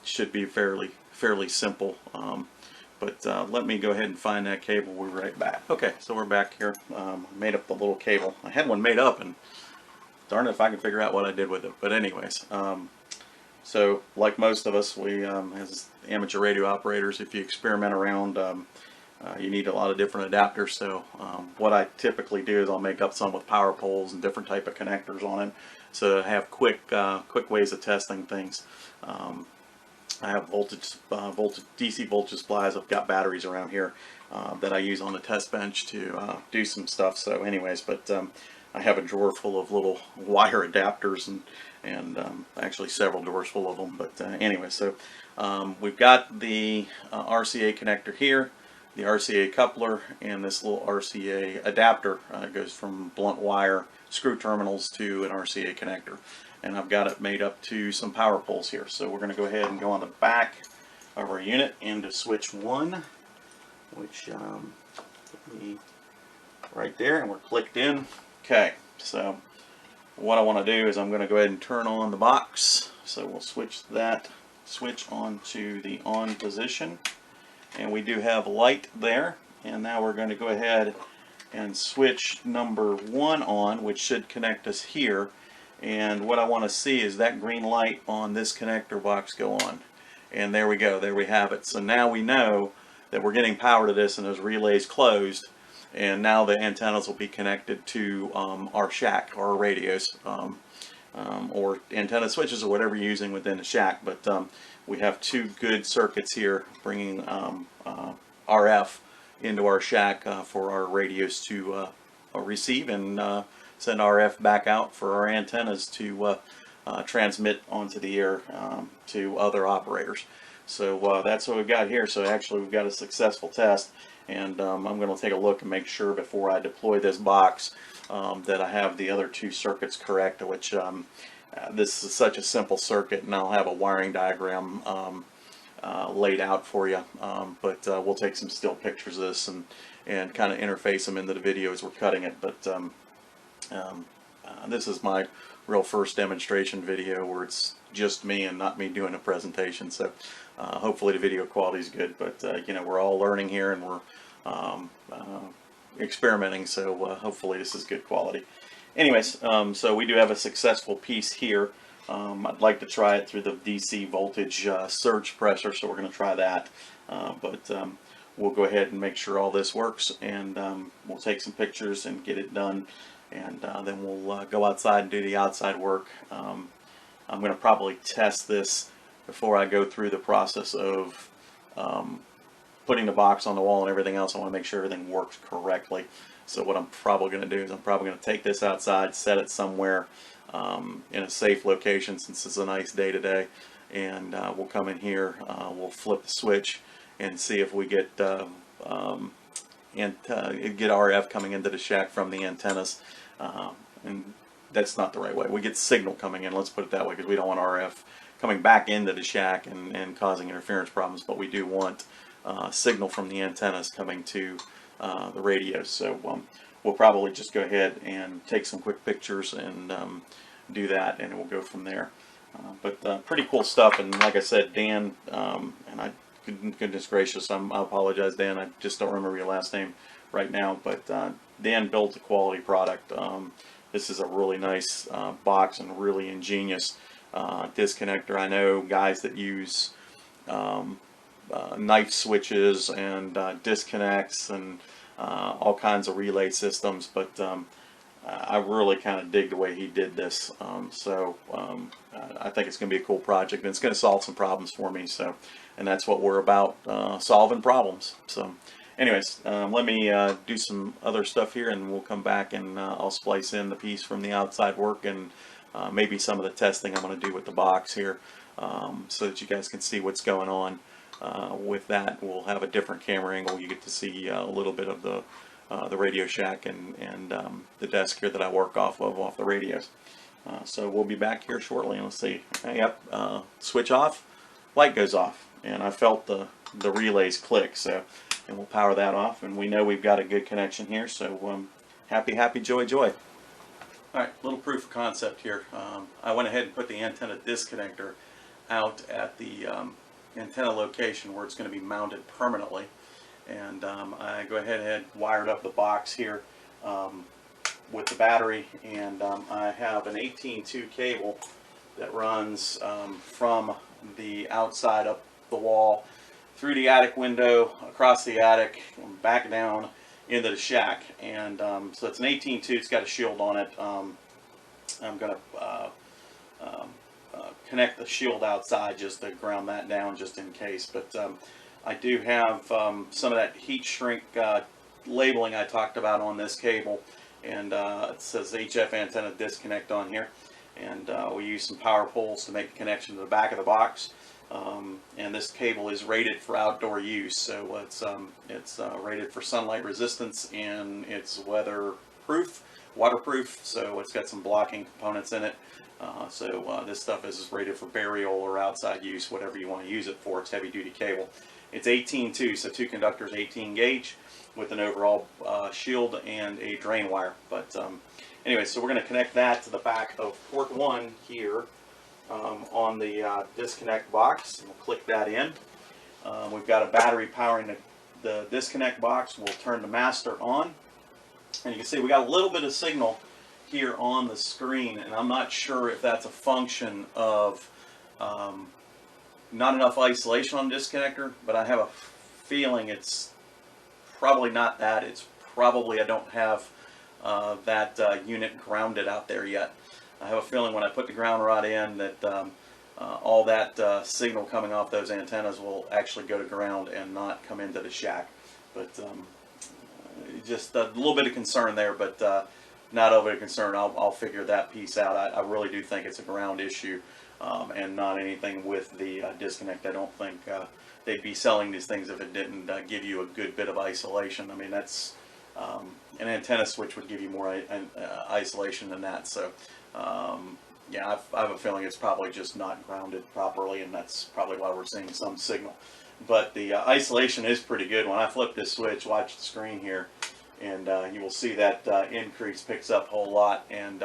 Should be fairly simple. But let me go ahead and find that cable. We'll be right back. Okay, so we're back here. Made up the little cable. I had one made up, and darn it if I can figure out what I did with it. But anyways, so like most of us, we as amateur radio operators, if you experiment around, you need a lot of different adapters. So what I typically do is I'll make up some with power poles and different type of connectors on them, so to have quick ways of testing things. I have DC voltage supplies. I've got batteries around here that I use on the test bench to do some stuff. So anyways, but I have a drawer full of little wire adapters, and actually several drawers full of them. But anyway, so we've got the RCA connector here, the RCA coupler, and this little RCA adapter. Goes from blunt wire screw terminals to an RCA connector. And I've got it made up to some power poles here. So we're going to go ahead and go on the back of our unit into switch 1, which right there, and we're clicked in. Okay, so what I want to do is I'm going to go ahead and turn on the box. So we'll switch that switch on to the on position, and we do have light there. And now we're going to go ahead and switch number 1 on, which should connect us here. And what I want to see is that green light on this connector box go on. And there we go, there we have it. So now we know that we're getting power to this, and those relays closed, and now the antennas will be connected to our shack, or our radios, or antenna switches, or whatever you're using within the shack. But we have 2 good circuits here bringing RF into our shack for our radios to receive, and send RF back out for our antennas to transmit onto the air to other operators. So that's what we've got here. So actually we've got a successful test, and I'm going to take a look and make sure before I deploy this box that I have the other 2 circuits correct, which this is such a simple circuit, and I'll have a wiring diagram laid out for you, but we'll take some still pictures of this and kind of interface them into the video as we're cutting it. But this is my real first demonstration video where it's just me and not me doing a presentation, so hopefully the video quality is good. But you know, we're all learning here, and we're experimenting, so hopefully this is good quality. Anyways, so we do have a successful piece here. I'd like to try it through the DC voltage surge pressure, so we're going to try that. But we'll go ahead and make sure all this works, and we'll take some pictures and get it done, and then we'll go outside and do the outside work. I'm going to probably test this before I go through the process of putting the box on the wall and everything else. I want to make sure everything works correctly. So what I'm probably going to do is I'm probably going to take this outside, set it somewhere in a safe location, since it's a nice day today, and we'll come in here, we'll flip the switch and see if we get get RF coming into the shack from the antennas. And that's not the right way. We get signal coming in, let's put it that way, because we don't want RF coming back into the shack and causing interference problems, but we do want signal from the antennas coming to the radios. So we'll probably just go ahead and take some quick pictures and do that, and we'll go from there. But pretty cool stuff, and like I said, Dan, and I goodness gracious, I apologize, Dan. I just don't remember your last name right now. But Dan built a quality product. This is a really nice box and really ingenious disconnector. I know guys that use knife switches and disconnects and all kinds of relay systems, but I really kind of dig the way he did this. I think it's going to be a cool project, and it's going to solve some problems for me. So, and that's what we're about, solving problems. So, anyways, let me do some other stuff here, and we'll come back and I'll splice in the piece from the outside work and maybe some of the testing I'm going to do with the box here, so that you guys can see what's going on. With that, we'll have a different camera angle. You get to see a little bit of the Radio Shack and the desk here that I work off the radios. So we'll be back here shortly, and let's see. Yep, switch off, light goes off, and I felt the relays click. So, and we'll power that off, and we know we've got a good connection here. So happy, joy. All right, little proof of concept here. I went ahead and put the antenna disconnector out at the antenna location where it's going to be mounted permanently, and I go ahead and had wired up the box here with the battery, and I have an 18-2 cable that runs from the outside up the wall through the attic window, across the attic, and back down into the shack. And so it's an 18-2, it's got a shield on it. I'm going to connect the shield outside just to ground that down just in case. But I do have some of that heat shrink labeling I talked about on this cable, and it says HF antenna disconnect on here, and we use some power poles to make the connection to the back of the box. And this cable is rated for outdoor use, so it's rated for sunlight resistance, and it's waterproof, so it's got some blocking components in it. This stuff is rated for burial or outside use, whatever you want to use it for. It's heavy duty cable. It's 18-2, so 2 conductors, 18 gauge, with an overall shield and a drain wire. But anyway, so we're going to connect that to the back of port 1 here on the disconnect box. We'll click that in. We've got a battery powering the disconnect box. We'll turn the master on, and you can see we got a little bit of signal here on the screen, and I'm not sure if that's a function of not enough isolation on the disconnector, but I have a feeling it's probably not that. It's probably I don't have that unit grounded out there yet. I have a feeling when I put the ground rod in that all that signal coming off those antennas will actually go to ground and not come into the shack. But just a little bit of concern there, but not over concern. I'll figure that piece out. I really do think it's a ground issue and not anything with the disconnect. I don't think they'd be selling these things if it didn't give you a good bit of isolation. I mean, that's an antenna switch would give you more isolation than that. So yeah, I have a feeling it's probably just not grounded properly, and that's probably why we're seeing some signal. But the isolation is pretty good. When I flip this switch, watch the screen here, and you will see that increase picks up a whole lot. And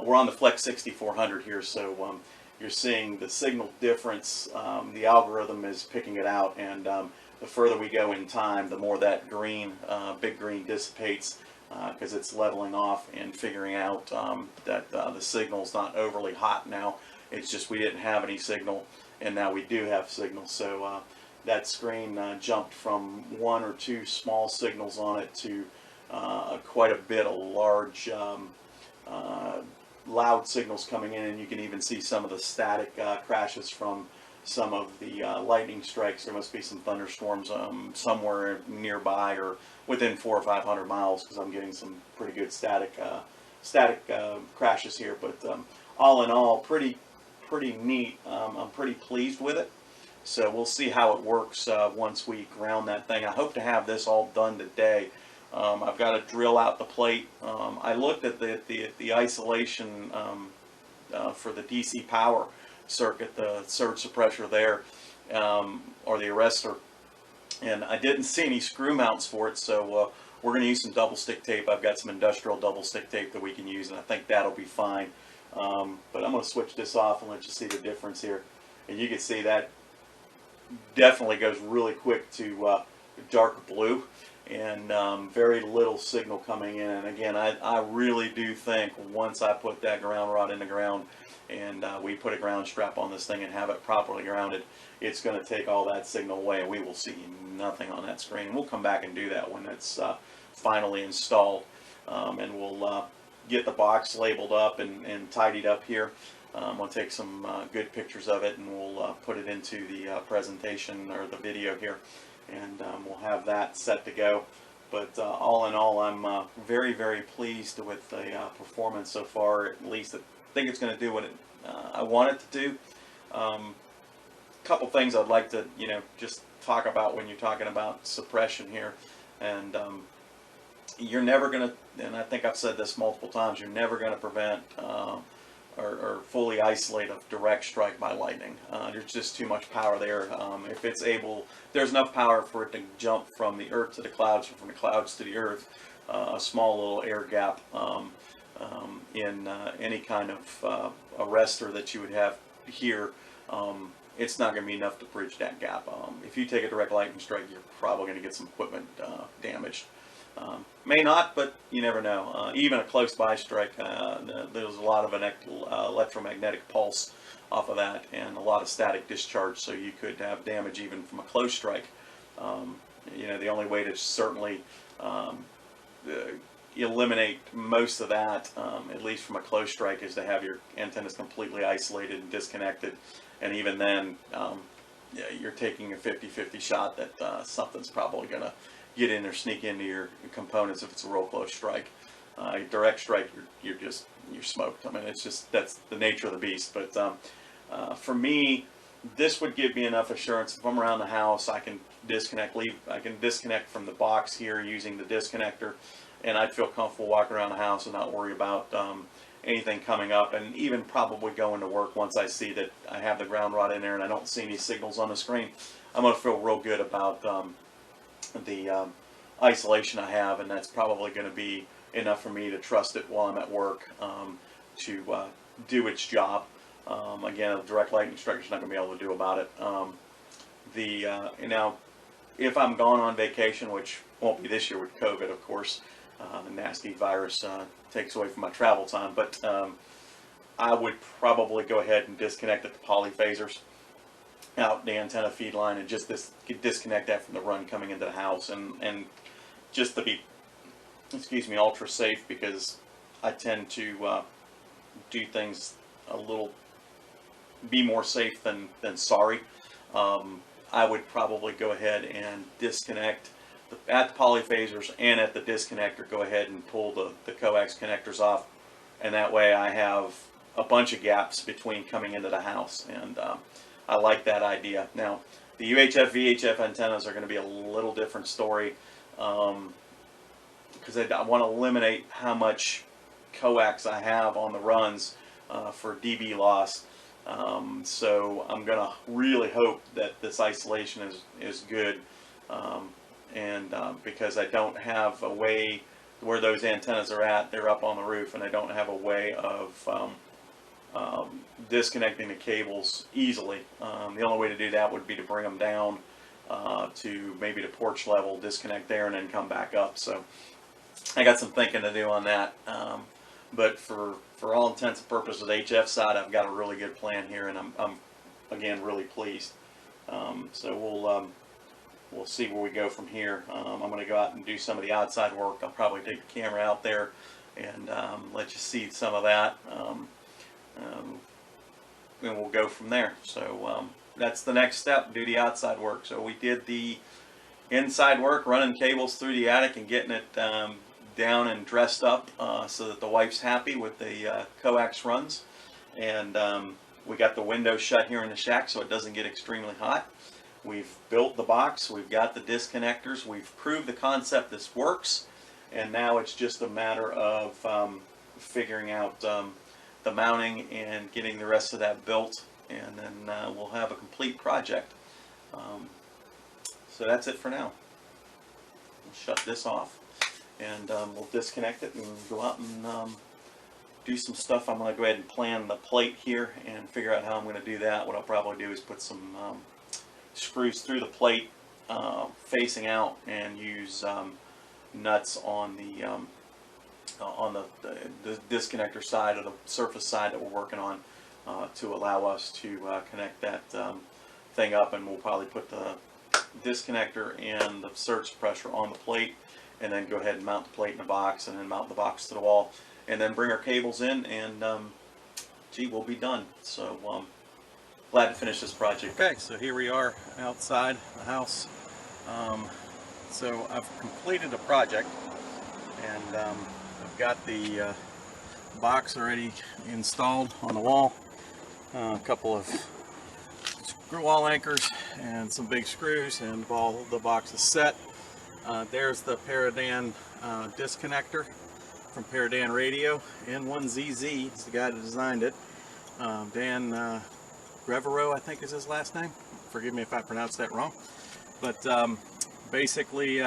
we're on the Flex 6400 here, so you're seeing the signal difference. The algorithm is picking it out, and the further we go in time, the more that green, big green dissipates, because it's leveling off and figuring out that the signal's not overly hot now. It's just we didn't have any signal, and now we do have signal. So that screen jumped from 1 or 2 small signals on it to quite a bit of large loud signals coming in, and you can even see some of the static crashes from some of the lightning strikes. There must be some thunderstorms somewhere nearby or within 400 or 500 miles, because I'm getting some pretty good static crashes here. But all in all, pretty neat. I'm pretty pleased with it. So we'll see how it works once we ground that thing. I hope to have this all done today. I've got to drill out the plate. I looked at the isolation for the DC power circuit, the surge suppressor there, or the arrestor, and I didn't see any screw mounts for it. So we're going to use some double stick tape. I've got some industrial double stick tape that we can use, and I think that'll be fine. But I'm going to switch this off and let you see the difference here. And you can see that definitely goes really quick to dark blue, and very little signal coming in. And again, I really do think once I put that ground rod in the ground and we put a ground strap on this thing and have it properly grounded, it's going to take all that signal away, and we will see nothing on that screen. And we'll come back and do that when it's finally installed, and we'll get the box labeled up and tidied up here. We'll take some good pictures of it, and we'll put it into the presentation or the video here, and we'll have that set to go. But all in all, I'm very, very pleased with the performance so far. At least I think it's going to do what I want it to do. Couple things I'd like to, just talk about when you're talking about suppression here, and you're never going to, and I think I've said this multiple times, you're never going to prevent or fully isolate a direct strike by lightning. There's just too much power there. If it's able, there's enough power for it to jump from the earth to the clouds, or from the clouds to the earth, a small little air gap in any kind of arrestor that you would have here. It's not going to be enough to bridge that gap. If you take a direct lightning strike, you're probably going to get some equipment damaged. May not, but you never know. Even a close by strike, there's a lot of an electromagnetic pulse off of that, and a lot of static discharge, so you could have damage even from a close strike. The only way to certainly eliminate most of that, at least from a close strike, is to have your antennas completely isolated and disconnected. And even then, you're taking a 50-50 shot that something's probably going to get in or sneak into your components if it's a real close strike. Direct strike, you're smoked. I mean, that's the nature of the beast. But for me, this would give me enough assurance. If I'm around the house, I can disconnect from the box here using the disconnector, and I'd feel comfortable walking around the house and not worry about anything coming up, and even probably going to work once I see that I have the ground rod in there and I don't see any signals on the screen. I'm going to feel real good about the isolation I have, and that's probably going to be enough for me to trust it while I'm at work to do its job. Again, a direct lightning strike is not going to be able to do about it. Now, if I'm gone on vacation, which won't be this year with COVID, of course, the nasty virus takes away from my travel time, but I would probably go ahead and disconnect at the polyphasers out the antenna feed line, and just disconnect that from the run coming into the house, and just to be, ultra safe, because I tend to do things be more safe than sorry. I would probably go ahead and disconnect at the polyphasers, and at the disconnector go ahead and pull the coax connectors off, and that way I have a bunch of gaps between coming into the house, and I like that idea. Now, the UHF VHF antennas are going to be a little different story, because I want to eliminate how much coax I have on the runs for dB loss. So I'm going to really hope that this isolation is good, and because I don't have a way where those antennas are at, they're up on the roof, and I don't have a way of disconnecting the cables easily. The only way to do that would be to bring them down to maybe the porch level, disconnect there, and then come back up. So I got some thinking to do on that. But for all intents and purposes, HF side, I've got a really good plan here, and I'm again really pleased. So we'll see where we go from here. I'm going to go out and do some of the outside work. I'll probably take the camera out there and let you see some of that. And we'll go from there. So that's the next step, do the outside work. So we did the inside work, running cables through the attic and getting it down and dressed up so that the wife's happy with the coax runs. And we got the window shut here in the shack so it doesn't get extremely hot. We've built the box, we've got the disconnectors, we've proved the concept this works, and now it's just a matter of figuring out the mounting and getting the rest of that built, and then we'll have a complete project. So that's it for now. We'll shut this off, and we'll disconnect it and go out and do some stuff. I'm going to go ahead and plan the plate here and figure out how I'm going to do that. What I'll probably do is put some screws through the plate facing out, and use nuts on the disconnector side of the surface side that we're working on to allow us to connect that thing up. And we'll probably put the disconnector and the surge suppressor on the plate, and then go ahead and mount the plate in the box, and then mount the box to the wall, and then bring our cables in, and gee, we'll be done. So glad to finish this project. Okay, so here we are outside the house. So I've completed the project, and I've got the box already installed on the wall. A couple of screw wall anchors and some big screws, and all the box is set. There's the Paradan disconnector from Paradan Radio. N1ZZ is the guy that designed it. Dan Grevereau, I think is his last name. Forgive me if I pronounced that wrong. But basically,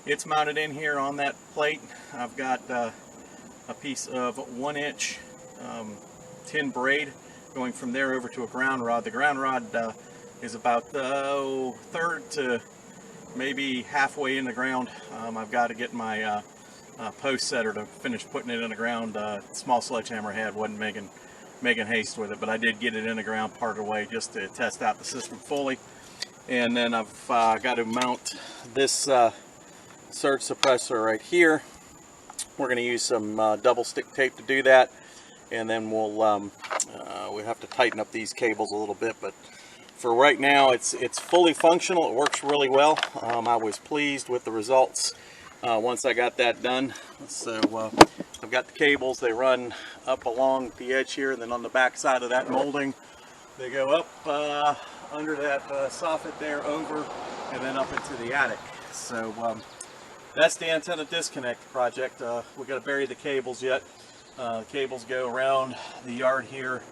it's mounted in here on that plate. I've got a piece of 1-inch tin braid going from there over to a ground rod. The ground rod is about third to maybe halfway in the ground. I've got to get my post setter to finish putting it in the ground. Small sledgehammer head wasn't making haste with it, but I did get it in the ground part of the way just to test out the system fully. And then I've got to mount this surge suppressor right here. We're going to use some double stick tape to do that, and then we'll have to tighten up these cables a little bit. But for right now, it's fully functional. It works really well. I was pleased with the results once I got that done. So I've got the cables. They run up along the edge here, and then on the back side of that molding, they go up under that soffit there, over, and then up into the attic. So that's the antenna disconnect project. We've got to bury the cables yet. The cables go around the yard here,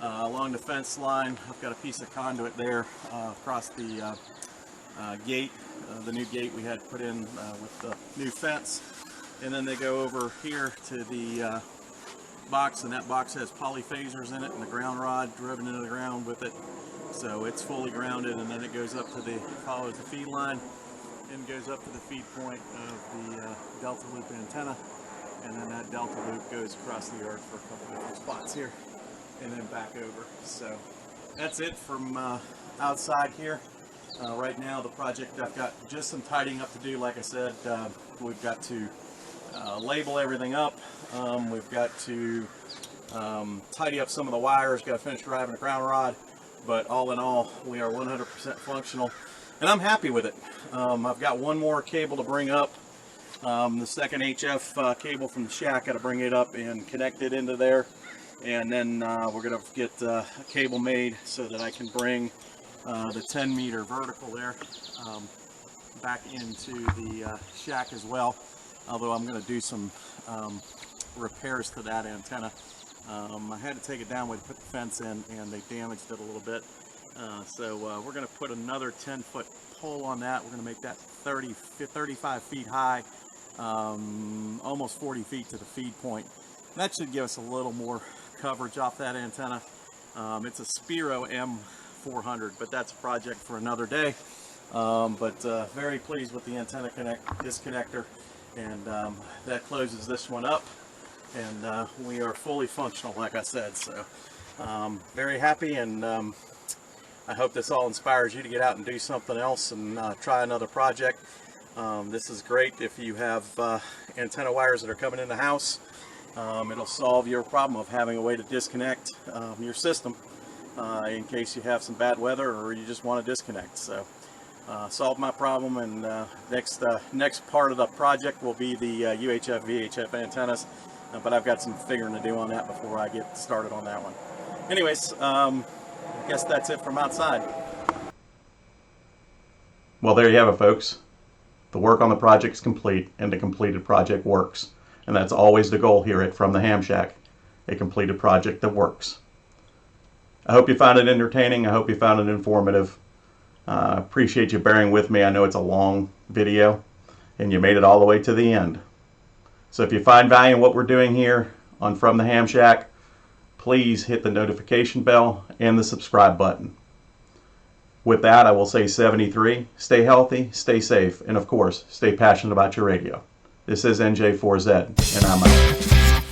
along the fence line. I've got a piece of conduit there across the gate, the new gate we had put in with the new fence. And then they go over here to the box, and that box has polyphasers in it, and the ground rod driven into the ground with it. So it's fully grounded, and then it goes up to follows the feed line, and goes up to the feed point of the delta loop antenna, and then that delta loop goes across the yard for a couple different spots here, and then back over. So that's it from outside here. Right now, the project, I've got just some tidying up to do. Like I said, we've got to label everything up. We've got to tidy up some of the wires. Got to finish driving the ground rod. But all in all, we are 100% functional, and I'm happy with it. I've got one more cable to bring up. The second HF cable from the shack. Got to bring it up and connect it into there, and then we're going to get a cable made so that I can bring the 10-meter vertical there back into the shack as well. Although I'm going to do some repairs to that antenna. I had to take it down when I put the fence in, and they damaged it a little bit. So we're going to put another 10-foot pole on that. We're going to make that 35 feet high, almost 40 feet to the feed point. That should give us a little more coverage off that antenna. It's a Spiro M400, but that's a project for another day. Very pleased with the antenna disconnector, and that closes this one up. And we are fully functional, like I said. So very happy, and I hope this all inspires you to get out and do something else and try another project. This is great if you have antenna wires that are coming in the house. It'll solve your problem of having a way to disconnect your system in case you have some bad weather or you just want to disconnect. So solve my problem, and next part of the project will be the UHF VHF antennas. But I've got some figuring to do on that before I get started on that one. Anyways, I guess that's it from outside. Well, there you have it, folks. The work on the project is complete, and the completed project works. And that's always the goal here at From the Ham Shack, a completed project that works. I hope you found it entertaining. I hope you found it informative. Appreciate you bearing with me. I know it's a long video, and you made it all the way to the end. So if you find value in what we're doing here on From the Ham Shack, please hit the notification bell and the subscribe button. With that, I will say 73. Stay healthy, stay safe, and of course, stay passionate about your radio. This is NJ4Z, and I'm out.